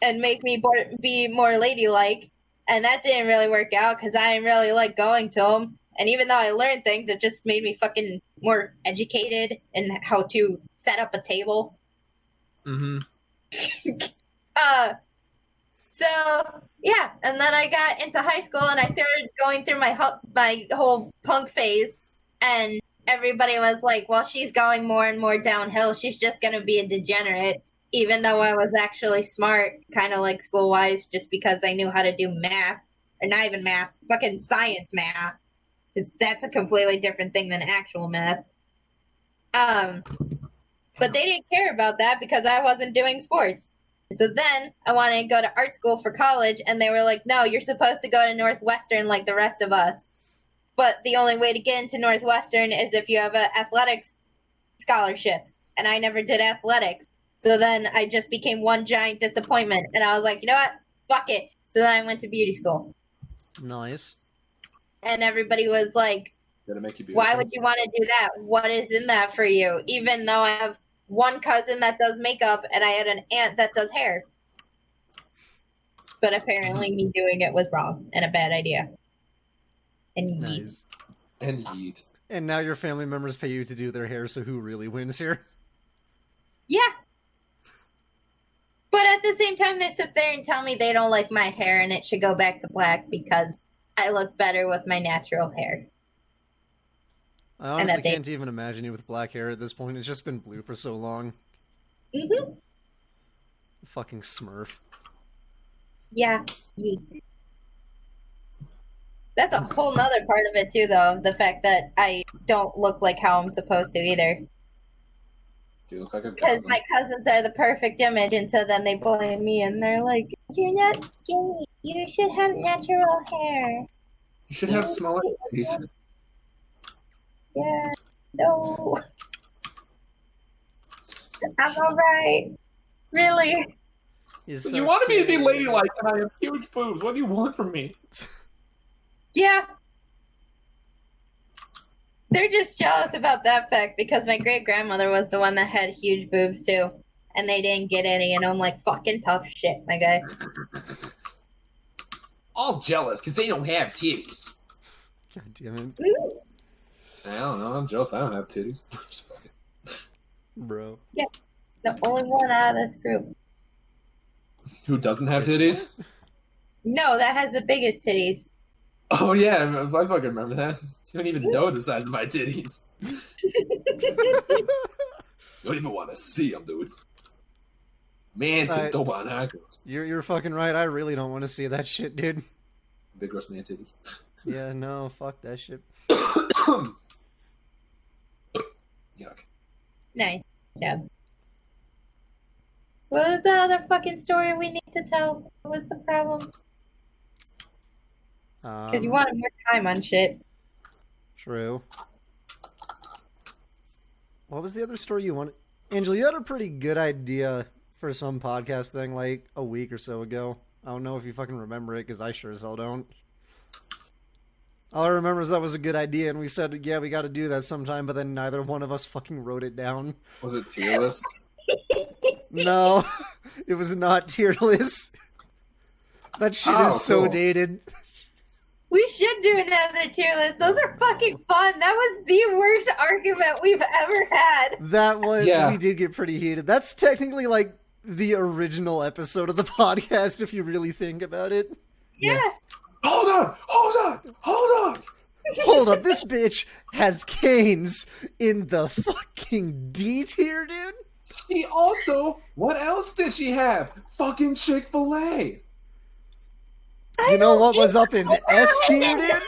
and make me be more ladylike. And that didn't really work out because I didn't really like going to them. And even though I learned things, it just made me fucking more educated in how to set up a table. Mm-hmm. So yeah, and then I got into high school and I started going through my whole punk phase, and everybody was like, "Well, she's going more and more downhill. She's just gonna be a degenerate." Even though I was actually smart, kind of like school-wise, just because I knew how to do math, or not even math, fucking science math. Because that's a completely different thing than actual math. But they didn't care about that because I wasn't doing sports. And so then I wanted to go to art school for college, and they were like, no, you're supposed to go to Northwestern like the rest of us. But the only way to get into Northwestern is if you have an athletics scholarship. And I never did athletics. So then I just became one giant disappointment. And I was like, you know what? Fuck it. So then I went to beauty school. Nice. And everybody was like, why would you want to do that? What is in that for you? Even though I have one cousin that does makeup and I had an aunt that does hair. But apparently me doing it was wrong and a bad idea. And nice. And yeet. And now your family members pay you to do their hair, so who really wins here? Yeah. But at the same time, they sit there and tell me they don't like my hair and it should go back to black because I look better with my natural hair. I honestly can't even imagine you with black hair at this point. It's just been blue for so long. Mm-hmm. Fucking Smurf. Yeah. That's a whole nother part of it, too, though. The fact that I don't look like how I'm supposed to, either. You look like a because my cousins are the perfect image, and so then they blame me, and they're like, you're not skinny. You should have natural hair. You should have smaller titties. Yeah. No. I'm alright. Really? So you wanted me to be ladylike, and I have huge boobs. What do you want from me? Yeah. They're just jealous about that fact because my great-grandmother was the one that had huge boobs, too. And they didn't get any, and I'm like, fucking tough shit, my guy. All jealous because they don't have titties. God damn it. Ooh. I don't know. I'm jealous. I don't have titties. Just fucking... Bro. Yeah. The only one out of this group. Who doesn't have titties? No, that has the biggest titties. Oh, yeah. I fucking remember that. You don't even know the size of my titties. You don't even want to see them, dude. Man, some dope on hackers. You're fucking right. I really don't want to see that shit, dude. Big gross man titties. Yeah, no, fuck that shit. Yuck. Nice job. What was the other fucking story we need to tell? What was the problem? Because you wanted more time on shit. True. What was the other story you wanted? Angel, you had a pretty good idea for some podcast thing like a week or so ago. I don't know if you fucking remember it, because I sure as hell don't. All I remember is that was a good idea, and we said, yeah, we got to do that sometime, but then neither one of us fucking wrote it down. Was it tier list? No, it was not tier list. That shit is so dated. We should do another tier list. Those are fucking fun. That was the worst argument we've ever had. That was, we did get pretty heated. That's technically like the original episode of the podcast, if you really think about it. Yeah. Hold on! Hold up, this bitch has canes in the fucking D tier, dude. She also, what else did she have? Fucking Chick-fil-A. You know what was up in S tier, dude?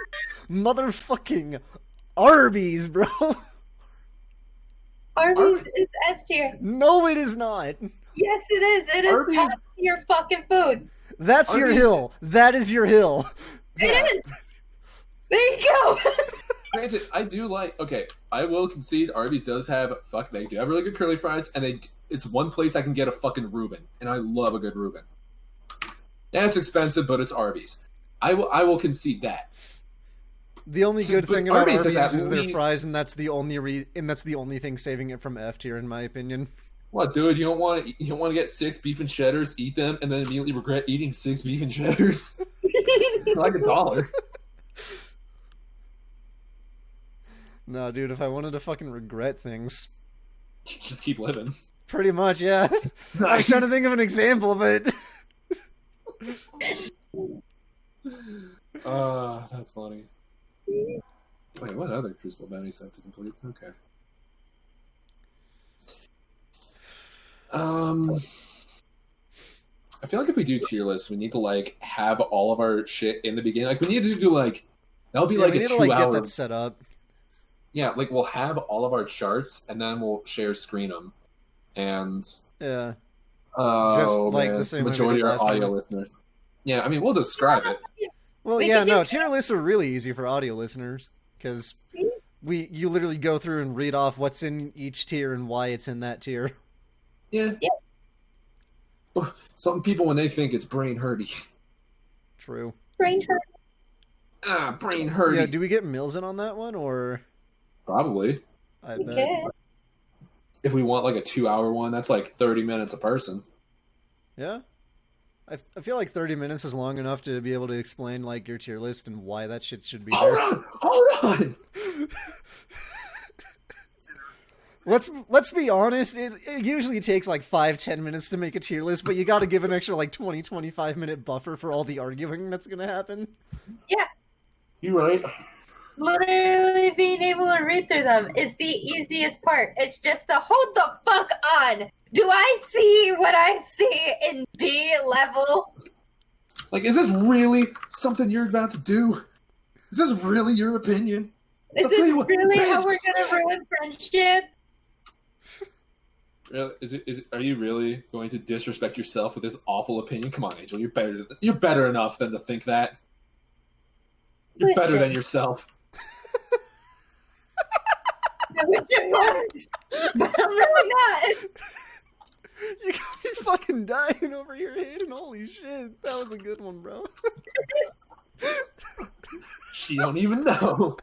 Motherfucking Arby's, bro. Arby's is S tier. No, it is not. Yes, it is. It is top tier fucking food. That's Arby's. Your hill. That is your hill. It is. There you go. Granted, I do like. Okay, I will concede. Arby's does have they do have really good curly fries, and it's one place I can get a fucking Reuben, and I love a good Reuben. Yeah, it's expensive, but it's Arby's. I will concede that. The only good thing about Arby's is their fries, and that's the only thing saving it from F tier, in my opinion. What, dude? You don't want to get 6 beef and cheddars, eat them, and then immediately regret eating 6 beef and cheddars for like $1. No, dude. If I wanted to fucking regret things, just keep living. Pretty much, yeah. Nice. I was trying to think of an example, but. That's funny. Wait, what other Crucible bounties have to complete? Okay. I feel like if we do tier lists, we need to like have all of our shit in the beginning. Like we need to do like that'll be like a 2 hour. Get that set up. Yeah, like we'll have all of our charts and then we'll share screen them, and yeah, just like the same majority of our audio listeners. Yeah, I mean we'll describe it. Well, yeah, no, tier lists are really easy for audio listeners because you literally go through and read off what's in each tier and why it's in that tier. Yeah. Some people when they think it's brain hurty. True. Brain hurty. Brain hurty. Yeah, do we get Mills in on that one or? Probably. I bet. If we want like a 2 hour one, that's like 30 minutes a person. Yeah. I feel like 30 minutes is long enough to be able to explain like your tier list and why that shit should be there. Hold on! Let's be honest, it usually takes like 5-10 minutes to make a tier list, but you gotta give an extra like 20-25 minute buffer for all the arguing that's gonna happen. Yeah. You're right. Literally being able to read through them is the easiest part. It's just the hold the fuck on. Do I see what I see in D level? Like, is this really something you're about to do? Is this really your opinion? Is this really how we're gonna ruin friendships? Are you really going to disrespect yourself with this awful opinion? Come on, Angel. You're better enough than to think that. You're better than yourself. I wish it was, but I'm really not. You got me fucking dying over your head, and holy shit, that was a good one, bro. She don't even know.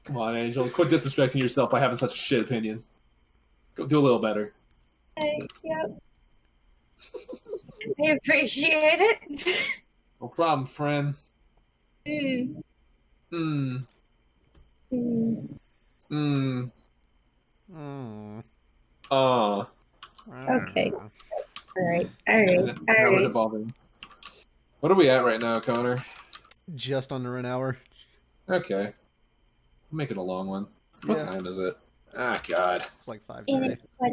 Come on, Angel. Quit disrespecting yourself by having such a shit opinion. Go do a little better. Yep. I appreciate it. No problem, friend. Mm. Mm. Mm. Mm. Mm. Okay. Alright. Now we're evolving. What are we at right now, Connor? Just under an hour. Okay. Make it a long one. What time is it? Ah, God. It's like 5:30. I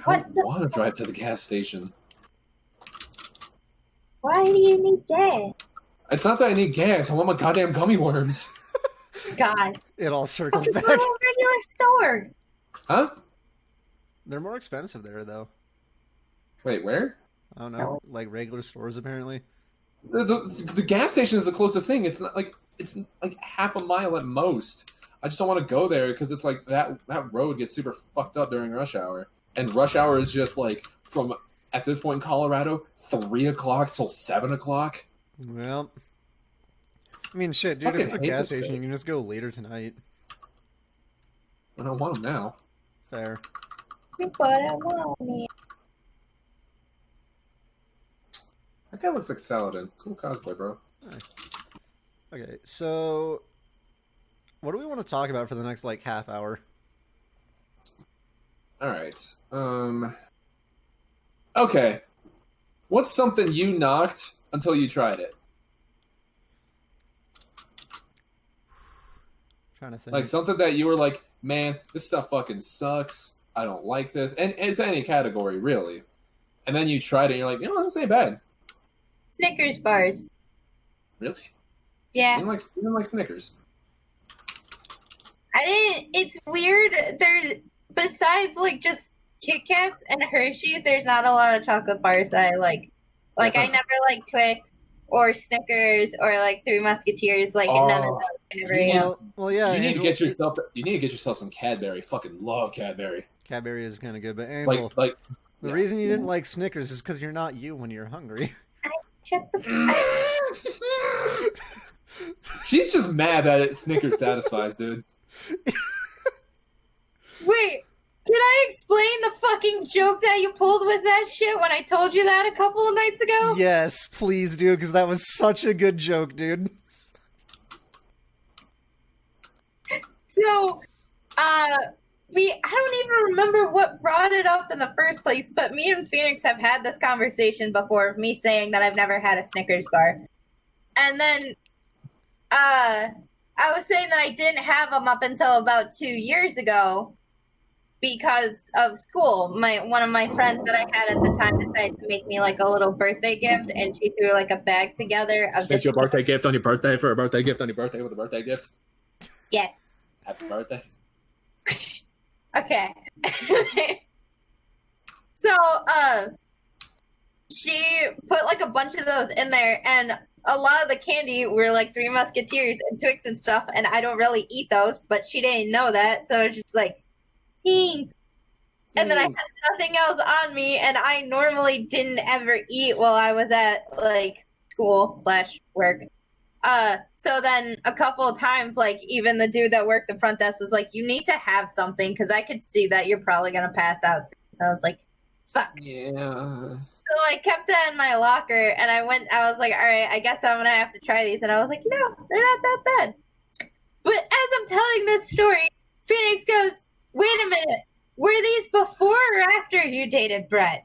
don't want to drive to the gas station. Why do you need gas? It's not that I need gas. I want my goddamn gummy worms. God. It all circles back. Go to a regular store. Huh? They're more expensive there, though. Wait, where? I don't know. Like regular stores, apparently. The gas station is the closest thing. It's like half a mile at most. I just don't want to go there because it's like that road gets super fucked up during rush hour. And rush hour is just like from, at this point in Colorado, 3 o'clock till 7 o'clock. Well, I mean, shit, dude, if it's a gas station, you can just go later tonight. I don't want them now. Fair. But I want it. That guy looks like Saladin. Cool cosplay, bro. Okay, so what do we want to talk about for the next like half hour? All right. Okay. What's something you knocked until you tried it? Trying to think. Like something that you were like, man, this stuff fucking sucks. I don't like this. And it's any category, really. And then you tried it and you're like, you know, this ain't bad. Snickers bars. Really? Yeah. You didn't like Snickers? I didn't. It's weird. Besides like just Kit Kats and Hershey's, there's not a lot of chocolate bars that I like. Like I never liked Twix or Snickers or like Three Musketeers. Like none of those. Well, yeah. You need to get yourself some Cadbury. Fucking love Cadbury. Cadbury is kind of good, but Angel, the reason you didn't like Snickers is because you're not you when you're hungry. Shut the. She's just mad that Snickers satisfies, dude. Wait, did I explain the fucking joke that you pulled with that shit when I told you that a couple of nights ago? Yes, please do, because that was such a good joke, dude. So, I don't even remember what brought it up in the first place, but me and Phoenix have had this conversation before of me saying that I've never had a Snickers bar. And then, I was saying that I didn't have them up until about 2 years ago because of school. One of my friends that I had at the time decided to make me like a little birthday gift, and she threw like a bag together of just your birthday gift on your birthday for a birthday gift on your birthday with a birthday gift. Yes. Happy birthday. Okay. So, she put like a bunch of those in there, and a lot of the candy were like Three Musketeers and Twix and stuff, and I don't really eat those, but she didn't know that, so it's just like, thanks. And then I had nothing else on me, and I normally didn't ever eat while I was at like school/work. So then a couple of times, like even the dude that worked the front desk was like, you need to have something because I could see that you're probably going to pass out. So I was like, fuck. Yeah. So I kept that in my locker and I was like, all right, I guess I'm going to have to try these. And I was like, no, they're not that bad. But as I'm telling this story, Phoenix goes, wait a minute. Were these before or after you dated Brett?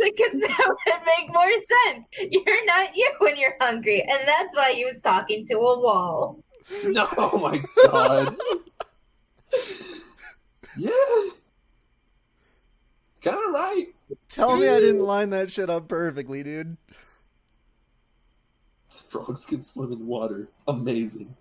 Because that would make more sense. You're not you when you're hungry, and that's why you was talking to a wall. No, oh my god. Yeah. Kind of right. Tell me I didn't line that shit up perfectly, dude. Frogs can swim in water. Amazing.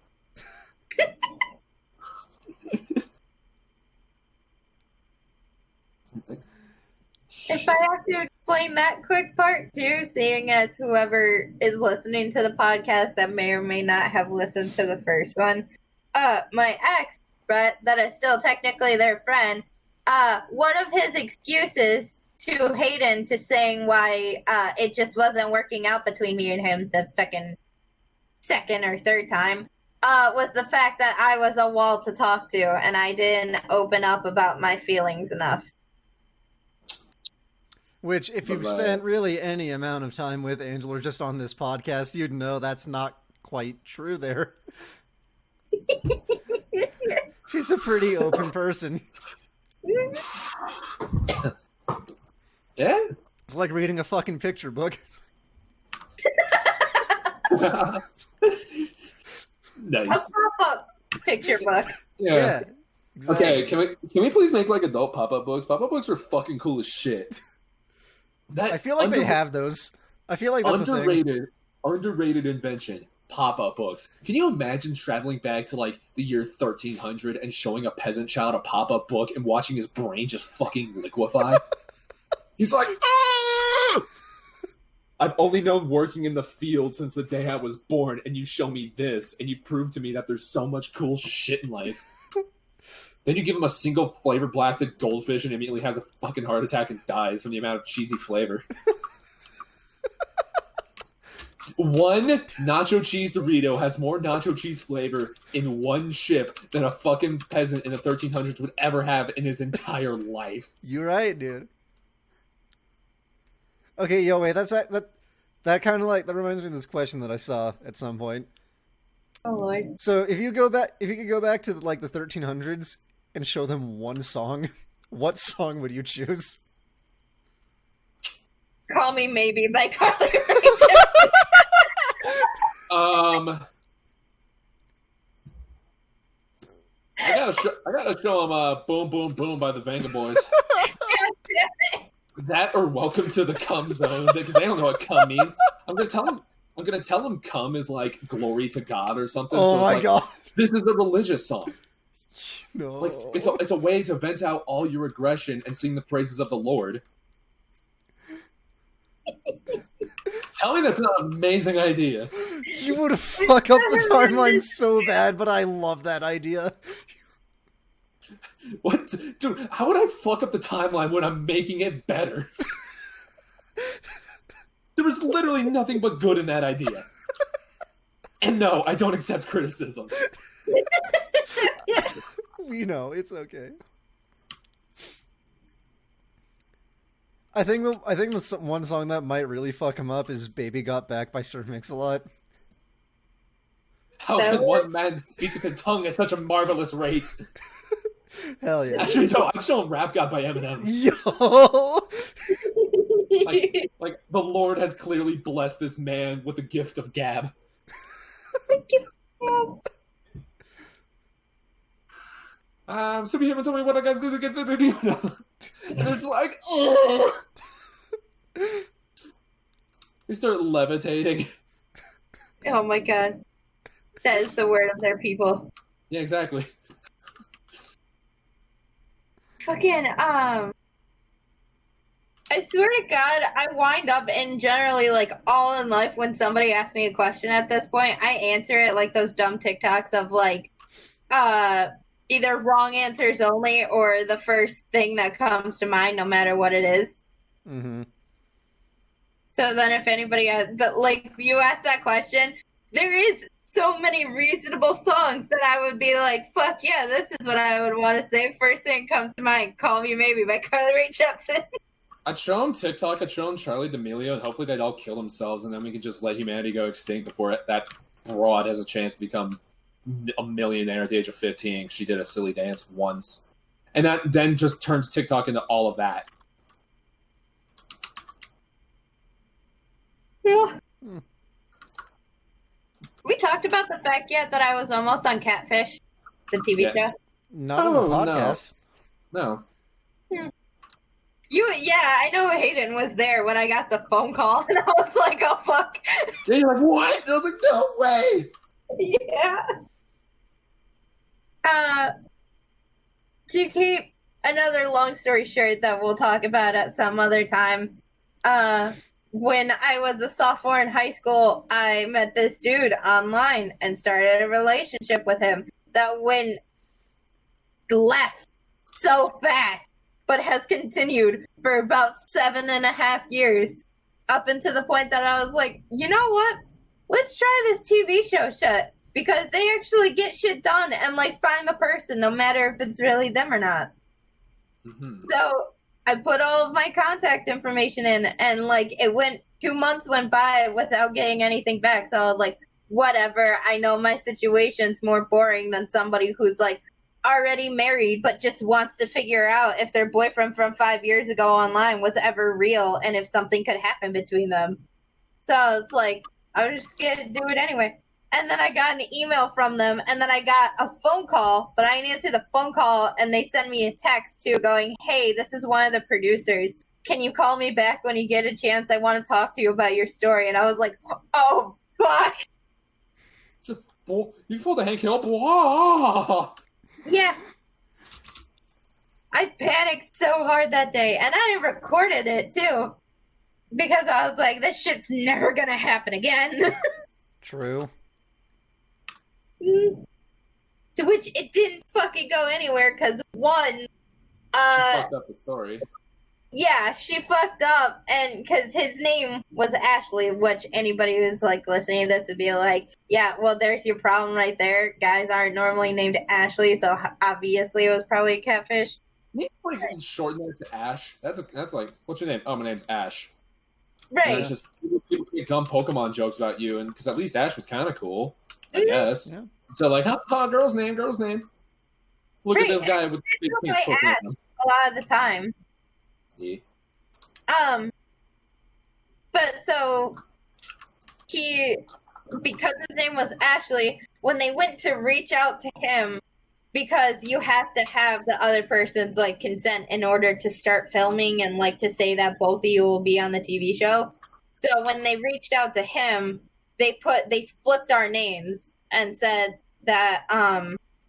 If I have to explain that quick part too, seeing as whoever is listening to the podcast that may or may not have listened to the first one, my ex, Brett, that is still technically their friend, one of his excuses to Hayden to saying why it just wasn't working out between me and him the second or third time was the fact that I was a wall to talk to and I didn't open up about my feelings enough. Which, if you've spent really any amount of time with Angel or just on this podcast, you'd know that's not quite true there. She's a pretty open person. Yeah? It's like reading a fucking picture book. Nice. A pop-up picture book. Yeah. Exactly. Okay, can we please make like adult pop-up books? Pop-up books are fucking cool as shit. I feel like they have those. I feel like that's underrated invention. Pop-up books. Can you imagine traveling back to like the year 1300 and showing a peasant child a pop-up book and watching his brain just fucking liquefy? He's like, ah! I've only known working in the field since the day I was born, and you show me this, and you prove to me that there's so much cool shit in life. Then you give him a single flavor blasted goldfish and immediately has a fucking heart attack and dies from the amount of cheesy flavor. One nacho cheese Dorito has more nacho cheese flavor in one chip than a fucking peasant in the 1300s would ever have in his entire life. You're right, dude. Okay, yo, wait, that kind of like that reminds me of this question that I saw at some point. Oh Lord. So if you could go back to like the 1300s and show them one song, what song would you choose? Call Me Maybe by Carly Rae Jepsen. I gotta show him "Boom Boom Boom" by the Venga Boys. That or "Welcome to the Cum Zone" because they don't know what cum means. I'm gonna tell them cum is like glory to God or something. Oh so my like, god! This is a religious song. No, Like it's a way to vent out all your aggression and sing the praises of the Lord. Tell me that's not an amazing idea. You would fuck up the timeline so bad, but I love that idea. What? Dude, how would I fuck up the timeline when I'm making it better? There was literally nothing but good in that idea. And no, I don't accept criticism. You know, it's okay. I think the one song that might really fuck him up is "Baby Got Back" by Sir Mix-a-Lot. How can one man speak with a tongue at such a marvelous rate? Hell yeah! Actually, no, I'm showing "Rap God" by Eminem. Yo, like the Lord has clearly blessed this man with the gift of gab. Superhuman, tell me what I gotta do to get the video done. And it's like, ugh. They start levitating. Oh my god. That is the word of their people. Yeah, exactly. Fucking, I swear to God, I wind up in generally, like, all in life when somebody asks me a question at this point, I answer it like those dumb TikToks of, like, either wrong answers only or the first thing that comes to mind, no matter what it is. Mm-hmm. So then if anybody, like, you ask that question, there is so many reasonable songs that I would be like, fuck yeah, this is what I would want to say. First thing comes to mind, "Call Me Maybe" by Carly Rae Jepsen. I'd show him TikTok, I'd show him Charlie D'Amelio, and hopefully they'd all kill themselves, and then we could just let humanity go extinct before that broad has a chance to become a millionaire at the age of 15. She did a silly dance once. And that then just turns TikTok into all of that. Yeah. We talked about the fact yet that I was almost on Catfish, the TV show? Not on the podcast. No. Yeah, I know Hayden was there when I got the phone call, and I was like, oh, fuck. Yeah, you're like, what? I was like, no way! Yeah. To keep another long story short that we'll talk about at some other time, when I was a sophomore in high school, I met this dude online and started a relationship with him that went left so fast, but has continued for about 7.5 years, up until the point that I was like, you know what? Let's try this TV show shit, because they actually get shit done and, like, find the person, no matter if it's really them or not. Mm-hmm. So I put all of my contact information in, and, like, 2 months went by without getting anything back. So I was like, whatever. I know my situation's more boring than somebody who's, like, already married but just wants to figure out if their boyfriend from 5 years ago online was ever real and if something could happen between them. So it's like, I was just scared to do it anyway. And then I got an email from them, and then I got a phone call, but I didn't answer the phone call, and they sent me a text too going, hey, this is one of the producers. Can you call me back when you get a chance? I want to talk to you about your story. And I was like, oh, fuck. You pulled the Hank Hill. Whoa. Yeah. I panicked so hard that day, and I recorded it too, because I was like, this shit's never gonna happen again. True. To which it didn't fucking go anywhere, because one, She fucked up the story. Yeah, she fucked up, and because his name was Ashley, which anybody who's, like, listening to this would be like, yeah, well, there's your problem right there. Guys aren't normally named Ashley, so obviously it was probably a catfish. You like shorten that to Ash. That's like, what's your name? Oh, my name's Ash. Right. And it's just people make dumb Pokemon jokes about you, and because at least Ash was kind of cool, I guess. Yeah. So like, girl's name. Look at this guy with big pink Pokemon. A lot of the time. Yeah. But so because his name was Ashley, when they went to reach out to him, because you have to have the other person's like consent in order to start filming and like to say that both of you will be on the TV show. So when they reached out to him, they flipped our names and said that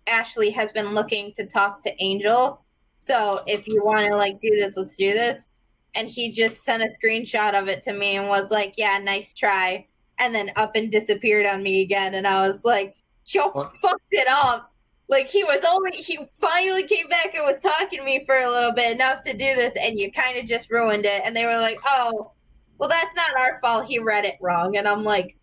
Ashley has been looking to talk to Angel. So if you want to like do this, let's do this. And he just sent a screenshot of it to me and was like, yeah, nice try. And then up and disappeared on me again. And I was like, yo, fucked it up. Like, he finally came back and was talking to me for a little bit, enough to do this, and you kind of just ruined it. And they were like, oh, well, that's not our fault. He read it wrong. And I'm like,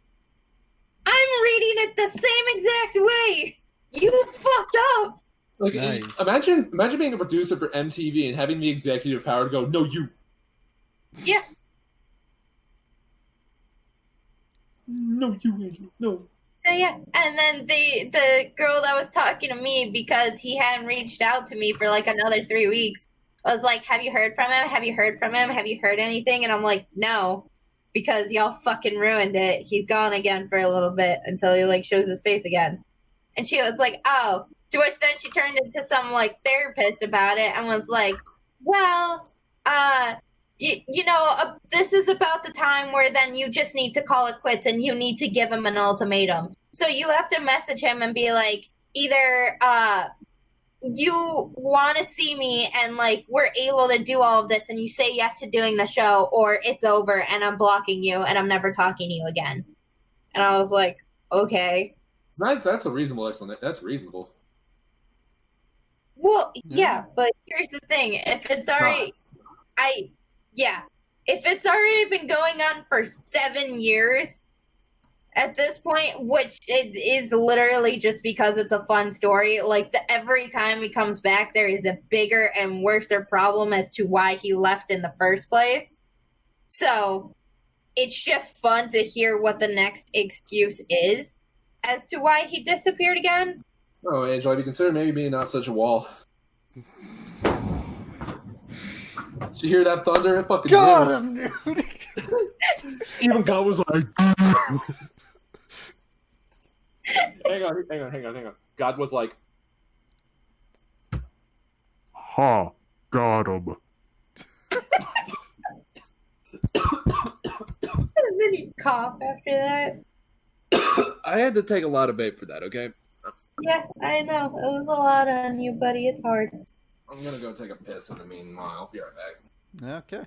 I'm reading it the same exact way. You fucked up. Like, nice. Imagine being a producer for MTV and having the executive power to go, no, you. Yeah. No, you, Angel. No. So yeah, and then the girl that was talking to me, because he hadn't reached out to me for like another 3 weeks, was like, have you heard from him? Have you heard from him? Have you heard anything? And I'm like, no, because y'all fucking ruined it. He's gone again for a little bit until he like shows his face again. And she was like, oh, to which then she turned into some like therapist about it and was like, well, this is about the time where then you just need to call it quits and you need to give him an ultimatum. So you have to message him and be like, either you want to see me and like we're able to do all of this and you say yes to doing the show, or it's over and I'm blocking you and I'm never talking to you again. And I was like, okay. That's a reasonable explanation. That's reasonable. Well, yeah, but here's the thing. If it's already... if it's already been going on for 7 years at this point, which it is literally just because it's a fun story, like every time he comes back, there is a bigger and worser problem as to why he left in the first place. So it's just fun to hear what the next excuse is as to why he disappeared again. Oh, Angel, have you considered maybe being not such a wall? Did you hear that thunder? It fucking got him, dude. Even God was like, hang on. God was like, ha, got him. And then you cough after that. I had to take a lot of vape for that, okay? Yeah, I know. It was a lot on you, buddy. It's hard. I'm gonna go take a piss in the meanwhile. I'll be right back. Okay.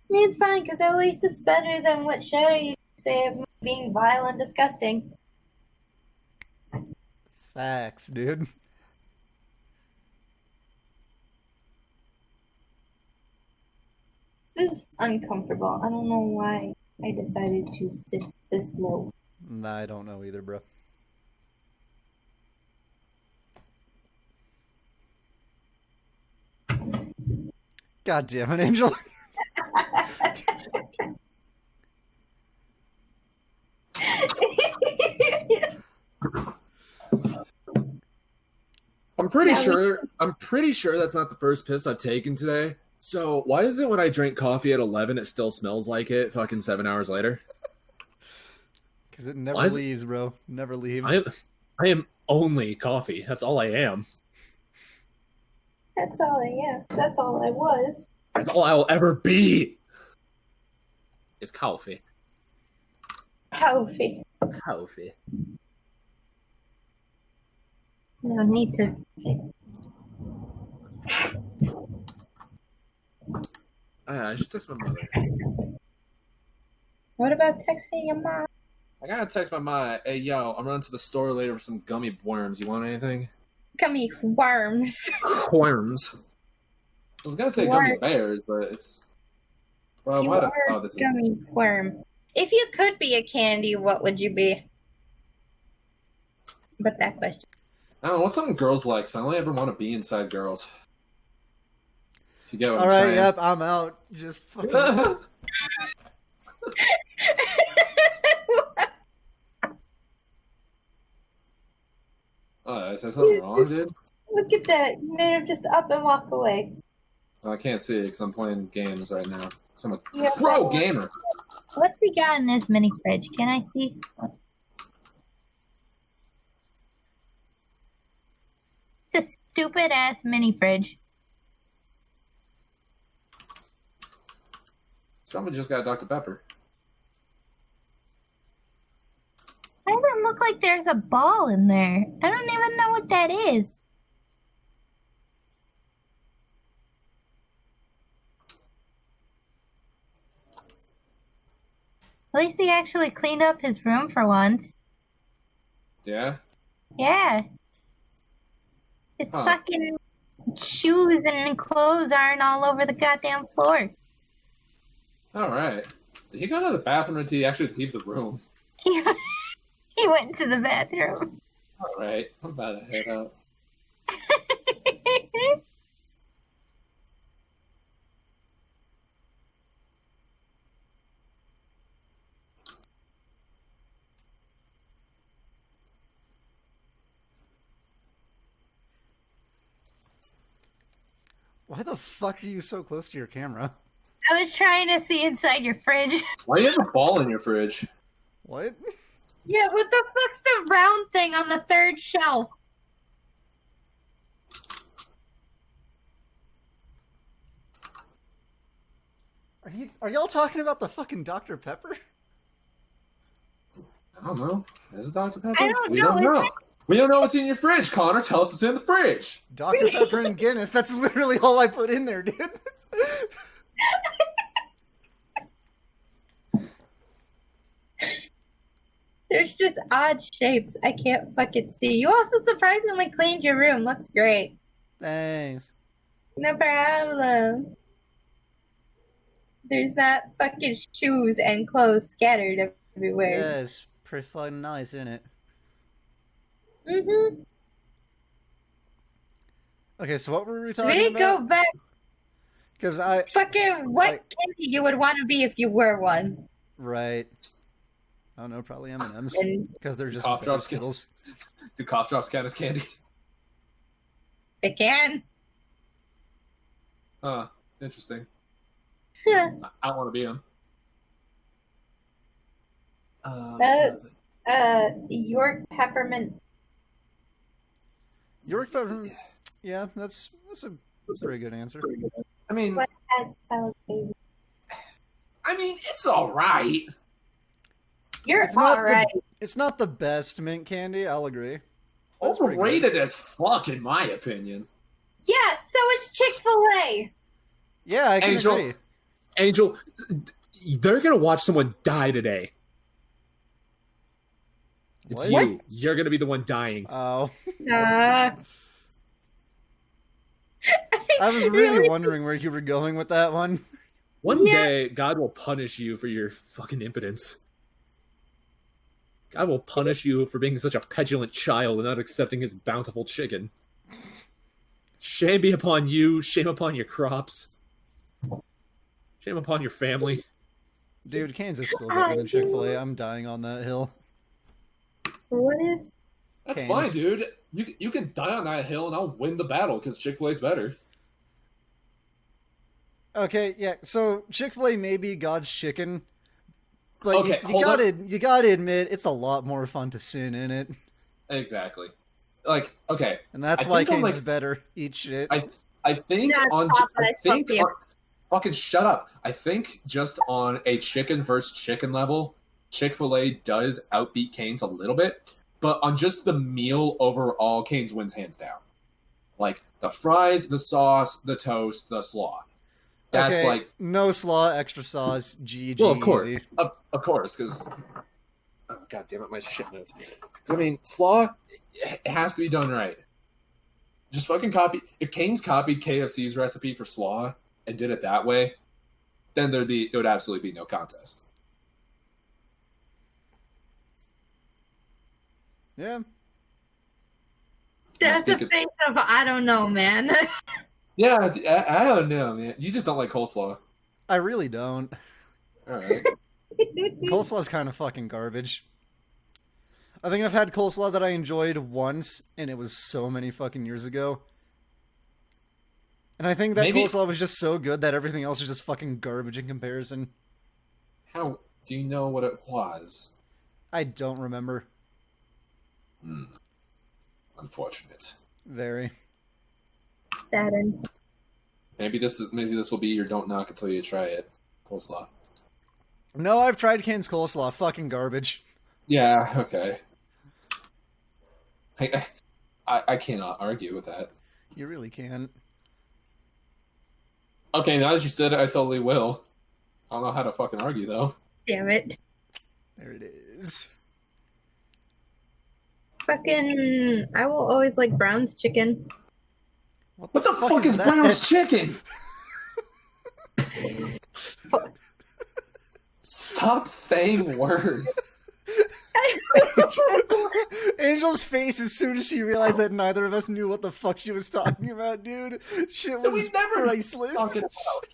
It's fine, because at least it's better than what Shadow used to say of being vile and disgusting. Facts, dude. This is uncomfortable. I don't know why I decided to sit this low. Nah, I don't know either, bro. God damn it, Angel. I'm pretty sure that's not the first piss I've taken today. So why is it when I drink coffee at 11 it still smells like it fucking 7 hours later? Because it never leaves, bro. Never leaves. I am only coffee. That's all I am. That's all I am. That's all I was. That's all I will ever be. Is coffee. Coffee. Coffee. No need to. I should text my mother. What about texting your mom? I gotta text my mom. Hey, yo, I'm running to the store later for some gummy worms. You want anything? Gummy worms. Worms. I was gonna say gummy bears, but it's. Well, what? Oh, this is gummy worm. If you could be a candy, what would you be? But that question. I don't know. What's something girls like? So I only ever want to be inside girls. You get what All I'm right, saying? yep, I'm out. Just fucking. Oh, is that something wrong, dude? Look at that. You made him just up and walk away. Well, I can't see it because I'm playing games right now. I'm a Yeah, pro gamer. What's he got in this mini fridge? Can I see? It's a stupid ass mini fridge. Someone just got Dr. Pepper. Why does it look like there's a ball in there? I don't even know what that is. At least he actually cleaned up his room for once. Yeah? Yeah. His fucking shoes and clothes aren't all over the goddamn floor. Alright. Did he go to the bathroom or did he actually leave the room? He went to the bathroom. Alright. I'm about to head out. Why the fuck are you so close to your camera? I was trying to see inside your fridge. Why do you have a ball in your fridge? What? Yeah, what the fuck's the round thing on the third shelf? Are y'all talking about the fucking Dr. Pepper? I don't know. Is it Dr. Pepper? I don't We know. don't know. We don't know what's in your fridge, Connor. Tell us what's in the fridge. Dr. Pepper and Guinness. That's literally all I put in there, dude. There's just odd shapes. I can't fucking see. You also surprisingly cleaned your room. Looks great. Thanks. No problem. There's not fucking shoes and clothes scattered everywhere. Yeah, it's pretty fucking nice, isn't it? Mm-hmm. Okay, so what were we talking We about? go back. Because I... Fucking what candy you would want to be if you were one. Right. I don't know, probably M&M's. And Because they're just Cough drops. Skittles. Do cough drops count as candy? they can. Interesting. Yeah. I want to be him. York peppermint. York peppermint. Yeah, that's a pretty good answer. I mean, What has salad baby? I mean, it's all right. You're It's not alright. It's not the best mint candy, I'll agree. That's pretty good. Overrated as fuck, in my opinion. Yeah, so is Chick-fil-A. Yeah, I can Angel. agree. Angel, they're gonna watch someone die today. It's What? you. You're gonna be the one dying. Oh. Uh, I was really wondering where you were going with that one. One Yeah. day, God will punish you for your fucking impotence. God will punish you for being such a petulant child and not accepting his bountiful chicken. Shame be upon you, shame upon your crops. Shame upon your family. Dude, Cane's is still better than Chick-fil-A. I'm dying on that hill. what is? That's Canes. fine, dude. You can die on that hill and I'll win the battle because Chick-fil-A's better. Okay, yeah, so Chick-fil-A may be God's chicken, but Okay, you gotta admit, it's a lot more fun to sin in it. Exactly. Like, okay. And that's I why think on, Cane's like- is better. Eat shit. I think Nah, on... Papa, I think fuck you. on, fucking shut up. I think just on a chicken versus chicken level, Chick-fil-A does outbeat Cane's a little bit, but on just the meal overall, Cane's wins hands down. Like, the fries, the sauce, the toast, the slaw. That's okay, like... no slaw, extra sauce, GG, Well, of course. easy. Of course, because... Oh, God damn it, my shit moved. 'Cause, I mean, slaw, it has to be done right. Just fucking copy... If Cane's copied KFC's recipe for slaw and did it that way, then it would absolutely be no contest. Yeah. That's a Speaking- face of I don't know, man. Yeah, I don't know, man. You just don't like coleslaw. I really don't. All right. Coleslaw's kind of fucking garbage. I think I've had coleslaw that I enjoyed once, and it was so many fucking years ago. And I think that coleslaw was just so good that everything else is just fucking garbage in comparison. How do you know what it was? I don't remember. Unfortunate. Very. Saddened. Maybe this will be your don't knock until you try it. Coleslaw. No, I've tried Cane's coleslaw. Fucking garbage. Yeah. Okay. I cannot argue with that. You really can't. Okay, now that you said it, I totally will. I don't know how to fucking argue though. Damn it. There it is. Fucking, I will always like Brown's chicken. What the fuck is Brown's chicken? Stop saying words. Angel's face as soon as she realized that neither of us knew what the fuck she was talking about, dude. Shit was never priceless. talking about.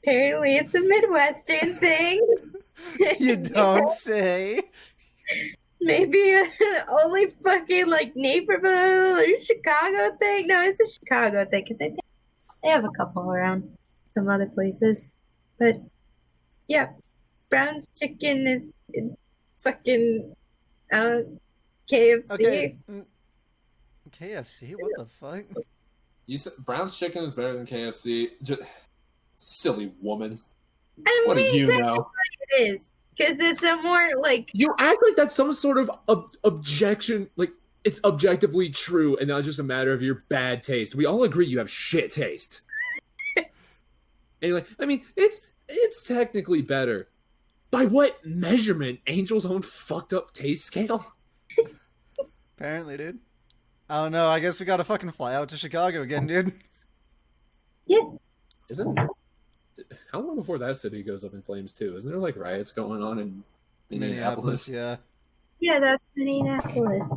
Apparently, it's a Midwestern thing. You don't say. Maybe only fucking like Naperville or Chicago thing. No, it's a Chicago thing because I think they have a couple around some other places. But yeah, Brown's chicken is fucking KFC. Okay. KFC? What the fuck? You said Brown's chicken is better than KFC. Silly woman. I What do mean, you know? it is because it's a more like You act like that's some sort of objection, like it's objectively true and not just a matter of your bad taste. We all agree you have shit taste. Anyway, I mean, it's technically better. By what measurement? Angel's own fucked up taste scale? Apparently, dude. I don't know. I guess we gotta fucking fly out to Chicago again, dude. yeah. Isn't how long before that city goes up in flames too? Isn't there like riots going on in Minneapolis? Yeah. Yeah, that's Minneapolis.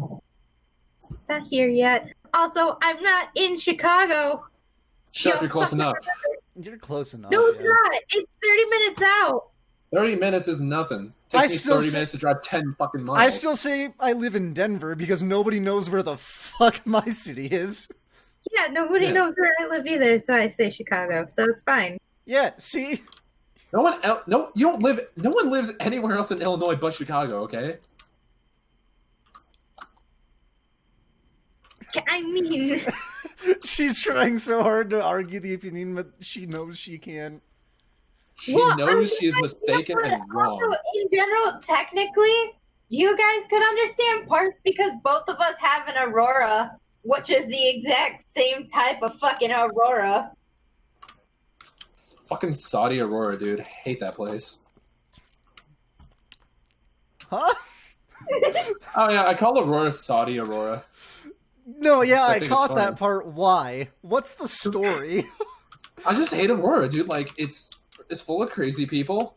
Not here yet. Also, I'm not in Chicago. Shut up, you're close enough. You're close enough. No, it's yeah. not. It's 30 minutes out. 30 minutes is nothing. It takes me 30 minutes to drive 10 fucking miles. I still say I live in Denver because nobody knows where the fuck my city is. Yeah, nobody knows where I live either, so I say Chicago, so it's fine. Yeah, see? No one lives anywhere else in Illinois but Chicago, okay? I mean... She's trying so hard to argue the opinion, but she knows she can't. She knows she is mistaken and wrong. Also, in general, technically, you guys could understand parts because both of us have an Aurora, which is the exact same type of fucking Aurora. Fucking Saudi Aurora, dude. Hate that place. Huh? Oh yeah, I call Aurora Saudi Aurora. No, yeah, I think caught it's that part. Why? What's the story? I just hate Aurora, dude. Like, it's full of crazy people.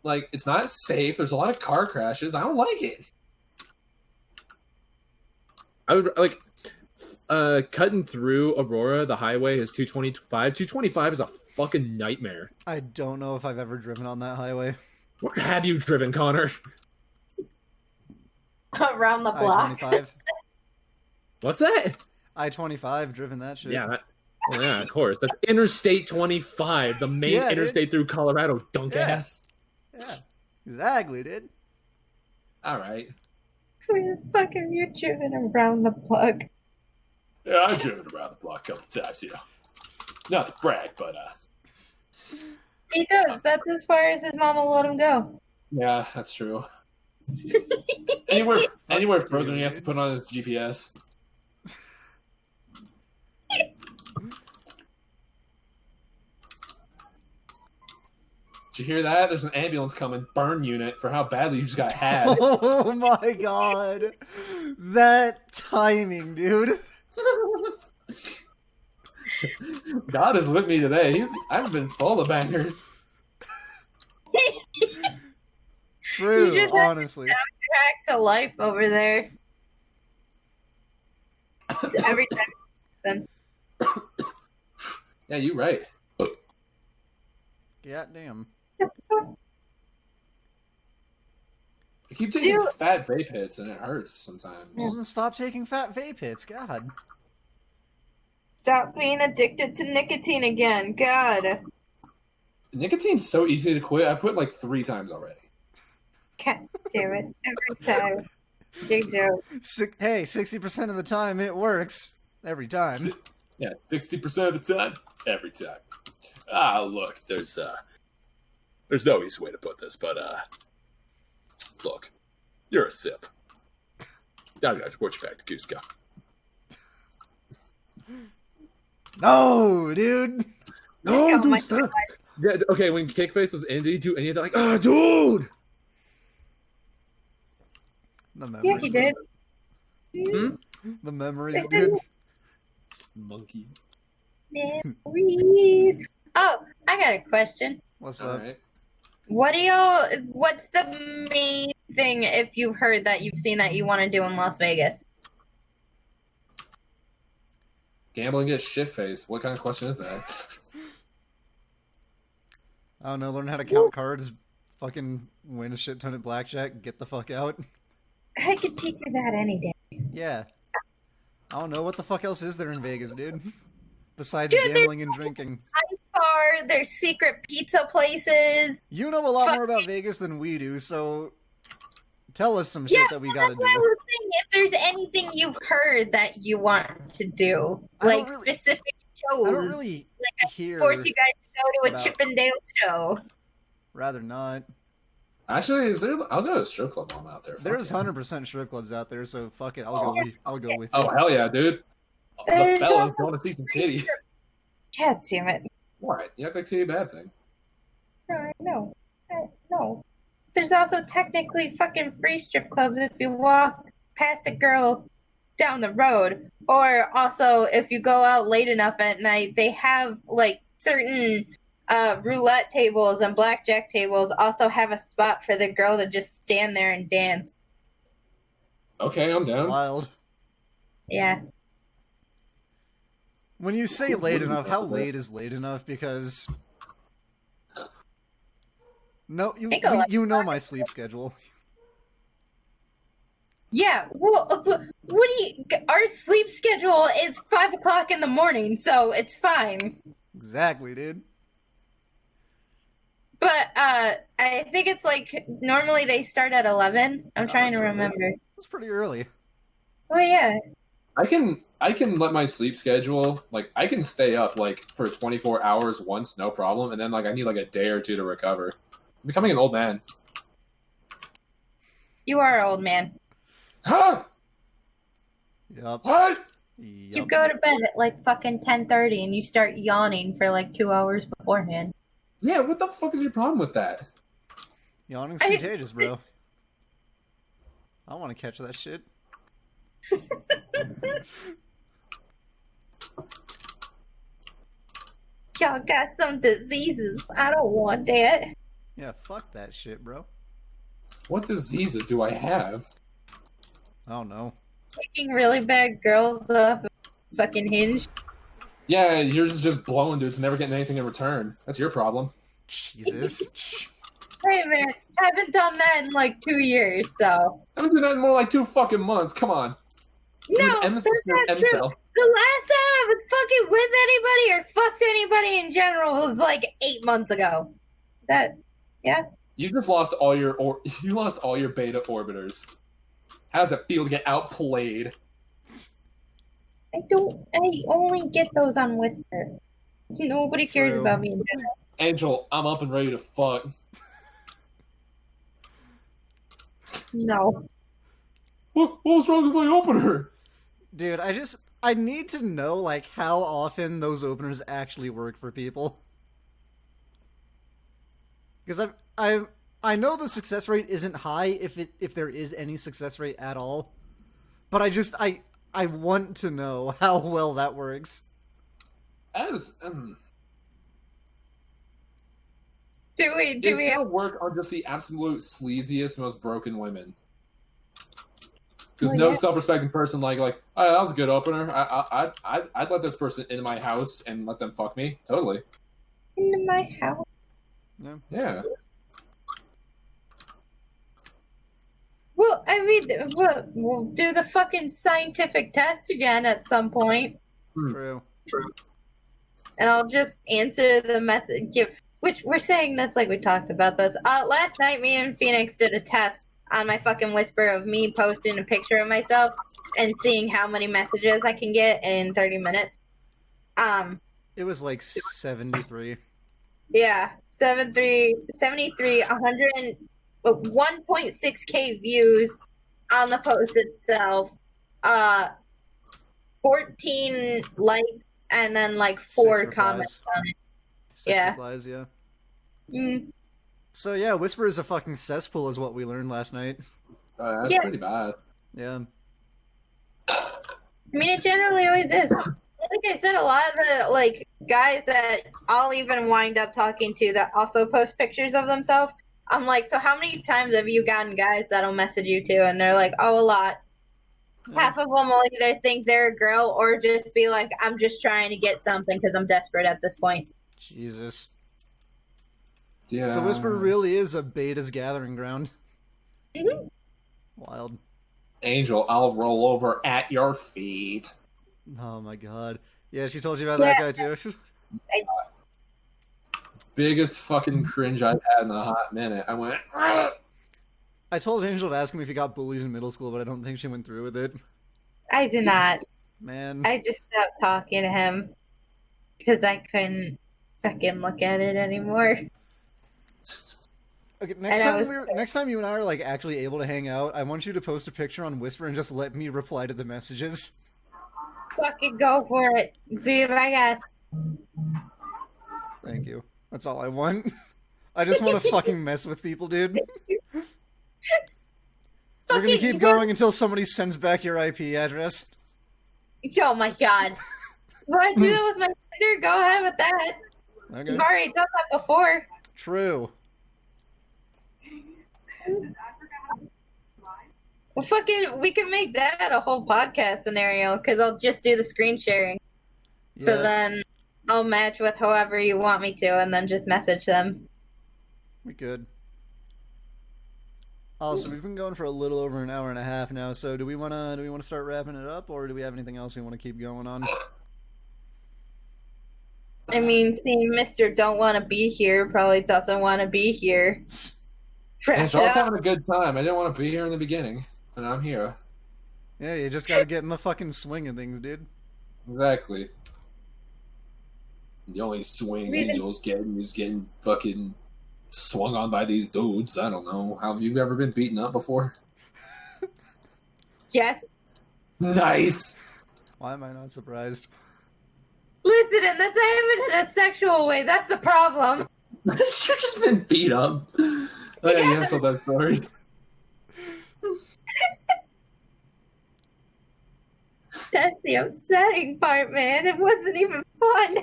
Like, it's not safe. There's a lot of car crashes. I don't like it. I would like cutting through Aurora. The highway is 225. 225 is a fucking nightmare. I don't know if I've ever driven on that highway. Where have you driven, Connor? Around the block. I-25. What's that? I-25, driven that shit. Yeah, yeah, of course. That's Interstate 25, the main interstate through Colorado, dunk ass. Yeah, exactly, dude. All right. Where the fuck have you driven around the block? Yeah, I've driven around the block a couple times, you know. Not to brag, but He does. That's as far as his mom will let him go. yeah, that's true. Anywhere further than he has to put on his GPS. Did you hear that? There's an ambulance coming. Burn unit for how badly you just got had. Oh my god. That timing, dude. God is with me today. I've been full of bangers. True, just honestly. Back to life over there. So every time. Then. Yeah, you're right. Yeah, damn. I keep taking fat vape hits and it hurts sometimes. Well, then stop taking fat vape hits. God. Stop being addicted to nicotine again. God. Nicotine's so easy to quit. I quit like 3 times already. Can't do it every time. Big joke. Hey, 60% of the time it works. Every time. Yeah, 60% of the time, every time. Ah, look, there's no easy way to put this, but look, you're a sip. Now I got to report you back to Cusco. No, dude. No, dude, stop. Yeah, okay, when Kickface was in, did he do any of that? Like, oh, dude. Yeah, he did. The memories, dude. Monkey. Memories. Oh, I got a question. What's up? Right. What's the main thing, if you've heard that you've seen that you want to do in Las Vegas? Gambling gets shit-faced. What kind of question is that? I don't know, learn how to count cards, fucking win a shit ton at blackjack, get the fuck out. I could teach you that any day. Yeah. I don't know, what the fuck else is there in Vegas, dude? Besides Dude, gambling and drinking. Ice bar, there's secret pizza places. You know a lot more about Vegas than we do, so tell us some shit that we gotta do. I was saying, if there's anything you've heard that you want to do, like specific shows, I don't really like hear force you guys to go to a Chip and Dale show. Rather not. Actually, I'll go to a strip club while I'm out there. There's 100% strip clubs out there, so fuck it. I'll go with you. Oh, hell yeah, dude. There's The fellas going to see some titty. God damn it. What? You act like titty a bad thing. No. No. There's also technically fucking free strip clubs if you walk past a girl down the road. Or also, if you go out late enough at night, they have, like, certain roulette tables and blackjack tables also have a spot for the girl to just stand there and dance. Okay, I'm down. Wild. Yeah. When you say late enough, how late is late enough? Because no, you know my sleep schedule. Yeah, well, our sleep schedule is 5 o'clock in the morning, so it's fine. Exactly, dude. But I think it's like normally they start at 11. I'm trying to remember. That's pretty early. Oh yeah. I can let my sleep schedule, like, I can stay up, like, for 24 hours once, no problem, and then, like, I need, like, a day or two to recover. I'm becoming an old man. You are an old man. Huh? Yup. What? Yep. You go to bed at, like, fucking 10:30 and you start yawning for, like, 2 hours beforehand. Yeah, what the fuck is your problem with that? Yawning's contagious, bro. I want to catch that shit. Y'all got some diseases. I don't want that. Yeah, fuck that shit, bro. What diseases do I have? I don't know. Taking really bad girls off of fucking Hinge. Yeah, yours is just blowing dudes, never getting anything in return. That's your problem. Jesus. Hey man, haven't done that in like 2 years, so. I haven't done that in more like 2 fucking months. Come on. No, that's not true. The last time I was fucking with anybody or fucked anybody in general was like 8 months ago. Yeah. You just lost all your beta orbiters. How does it feel to get outplayed? I only get those on Whisper. Nobody cares about me in general. Angel, I'm up and ready to fuck. No. What was wrong with my opener? Dude, I need to know, like, how often those openers actually work for people. Because I know the success rate isn't high if there is any success rate at all. But I want to know how well that works. It's Do we gonna work on just the absolute sleaziest, most broken women. Because no self-respecting person like, oh, that was a good opener. I'd let this person into my house and let them fuck me. Totally. Into my house. Yeah. Well, I mean, we'll do the fucking scientific test again at some point. True. And I'll just answer the message. Which we're saying this like we talked about this. Last night, me and Phoenix did a test on my fucking Whisper of me posting a picture of myself and seeing how many messages I can get in 30 minutes. It was like 73. Yeah, 73, 1.6k views on the post itself, 14 likes, and then like 4 comments on it. 6 replies, yeah. So yeah, Whisper is a fucking cesspool is what we learned last night. That's pretty bad. Yeah. I mean, it generally always is. Like I said, a lot of the like guys that I'll even wind up talking to that also post pictures of themselves, I'm like, so how many times have you gotten guys that'll message you too? And they're like, oh, a lot. Yeah. Half of them will either think they're a girl or just be like, I'm just trying to get something because I'm desperate at this point. Jesus. Yeah. So Whisper really is a beta's gathering ground. Mm-hmm. Wild. Angel, I'll roll over at your feet. Oh my god. Yeah, she told you about that guy too. Biggest fucking cringe I've had in a hot minute. I went. Argh! I told Angel to ask him if he got bullied in middle school, but I don't think she went through with it. I did not. Man. I just stopped talking to him because I couldn't fucking look at it anymore. Okay, next time you and I are like actually able to hang out, I want you to post a picture on Whisper and just let me reply to the messages. Fucking go for it. Be my guest. Thank you. That's all I want. I just want to fucking mess with people, dude. We're gonna keep going until somebody sends back your IP address. Oh my god. Want to do that with my Tinder? Go ahead with that. Okay. You've already done that before. True. Well, fucking, we can make that a whole podcast scenario because I'll just do the screen sharing. Yeah. So then I'll match with whoever you want me to and then just message them. We could. Oh, so we've been going for a little over an hour and a half now. So do we wanna start wrapping it up, or do we have anything else we want to keep going on? I mean, seeing Mr. Don't Want to Be Here probably doesn't want to be here. And Charles having a good time. I didn't want to be here in the beginning, and I'm here. Yeah, you just gotta get in the fucking swing of things, dude. Exactly. The only swing Angel's getting is getting fucking swung on by these dudes. I don't know. Have you ever been beaten up before? Yes. Nice. Why am I not surprised? Listen, and that's not even in a sexual way. That's the problem. You've just been beat up. Oh, yeah, you have told that story. That's the upsetting part, man. It wasn't even fun.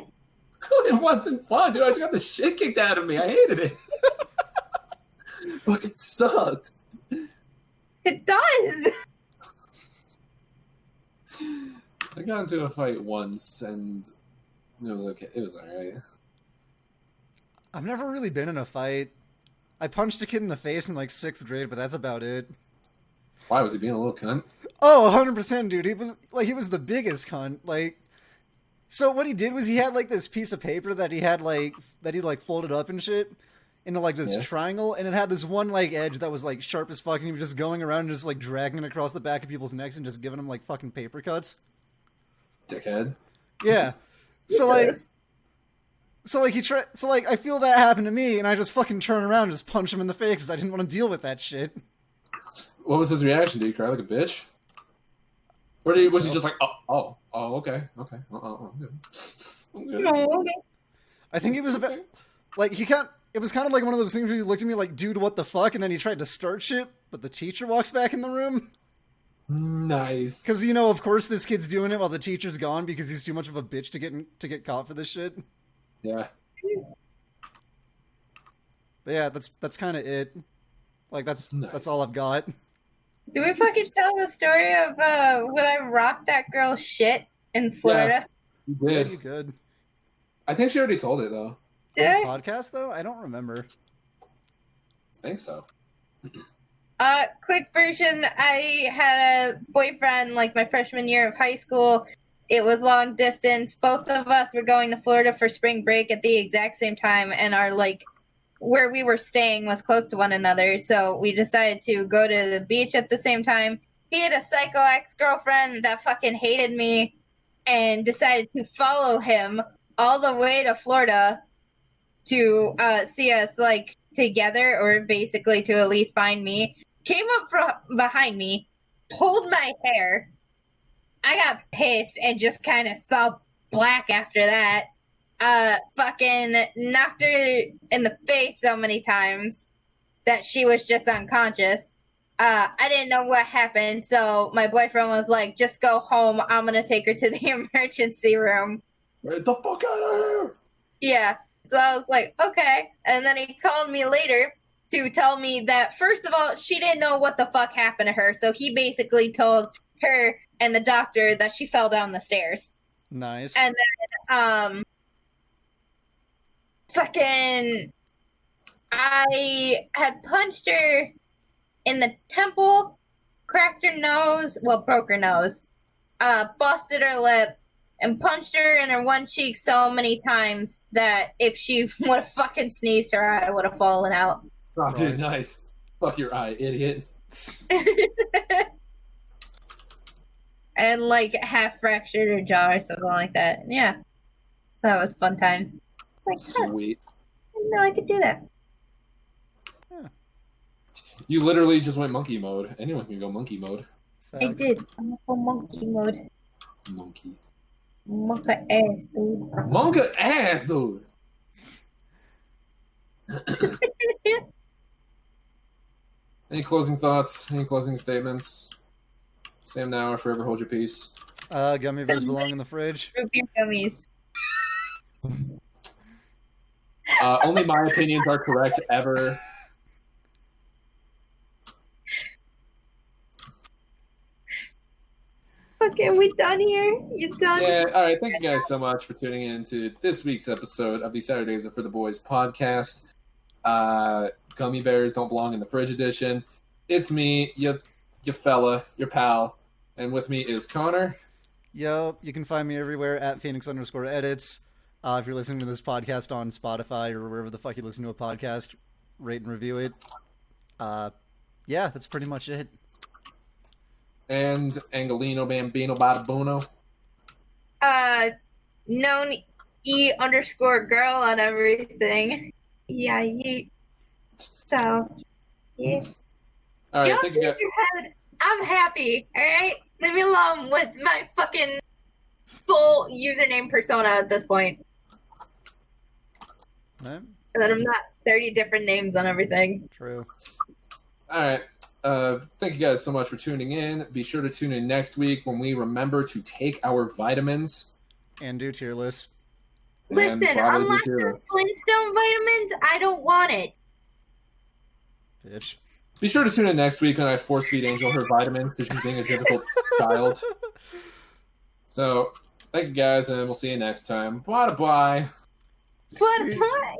It wasn't fun, dude. I just got the shit kicked out of me. I hated it. Fucking sucked. It does. I got into a fight once, and it was okay. It was alright. I've never really been in a fight. I punched a kid in the face in like 6th grade, but that's about it. Why was he being a little cunt? Oh, 100%, dude. He was the biggest cunt. Like, so what he did was he had like this piece of paper that he folded up and shit into like this triangle, and it had this one like edge that was like sharp as fuck, and he was just going around and just like dragging it across the back of people's necks and just giving them like fucking paper cuts. Dickhead. Yeah. So I feel that happen to me, and I just fucking turn around and just punch him in the face because I didn't want to deal with that shit. What was his reaction? Did he cry like a bitch? Or was he just like, oh, okay. I'm good. I'm good. Okay. I think it was about, like, it was kind of like one of those things where he looked at me like, dude, what the fuck? And then he tried to start shit, but the teacher walks back in the room. Nice. Because, you know, of course this kid's doing it while the teacher's gone because he's too much of a bitch to get caught for this shit. Yeah. But yeah, that's kind of it. Like, that's all I've got. Do we fucking tell the story of when I rocked that girl's shit in Florida? You Yeah, did. you could. I think she already told it though. Did I? Podcast though? I don't remember. I think so. Quick version. I had a boyfriend like my freshman year of high school. It was long distance. Both of us were going to Florida for spring break at the exact same time, and our where we were staying was close to one another. So we decided to go to the beach at the same time. He had a psycho ex-girlfriend that fucking hated me and decided to follow him all the way to Florida to see us together, or basically to at least find me. Came up from behind me, pulled my hair. I got pissed and just kind of saw black after that. Fucking knocked her in the face so many times that she was just unconscious. I didn't know what happened, so my boyfriend was like, just go home. I'm gonna take her to the emergency room. Get the fuck out of here! Yeah. So I was like, okay. And then he called me later to tell me that, first of all, she didn't know what the fuck happened to her. So he basically told her and the doctor that she fell down the stairs. Nice. And then, fucking, I had punched her in the temple, cracked her nose, broke her nose, busted her lip, and punched her in her one cheek so many times that if she would have fucking sneezed, her eye would have fallen out. Oh, dude, nice. Fuck your eye, idiot. And half fractured her jaw or something like that. Yeah. That was fun times. Sweet. I didn't know I could do that. You literally just went monkey mode. Anyone can go monkey mode. I did. I'm full monkey mode. Monkey. Monka ass, dude. Monka ass, dude. Any closing thoughts? Any closing statements? Sam now or forever hold your peace. Gummy bears belong in the fridge. Root beer gummies. Only my opinions are correct ever. Okay, we done here? You done? Yeah, all right. Thank you guys so much for tuning in to this week's episode of the Saturdays Are for the Boys podcast. Gummy Bears Don't Belong in the Fridge edition. It's me, your fella, your pal, and with me is Connor. Yo, you can find me everywhere at Phoenix_edits. If you're listening to this podcast on Spotify or wherever the fuck you listen to a podcast, rate and review it. Yeah, that's pretty much it. And Angelino Bambino Bada Buono. Known E_girl on everything. Yeah, so, yeah. All right, Y'all thank you guys. shake your head. I'm happy, alright? Leave me alone with my fucking full username persona at this point. Right? And then I'm not 30 different names on everything. True. All right. Thank you guys so much for tuning in. Be sure to tune in next week when we remember to take our vitamins. And do tier lists. Listen, unlike the Flintstone vitamins, I don't want it. Bitch. Be sure to tune in next week when I force feed Angel her vitamins because she's being a difficult child. So, thank you guys, and we'll see you next time. Bye-bye. Bye-bye.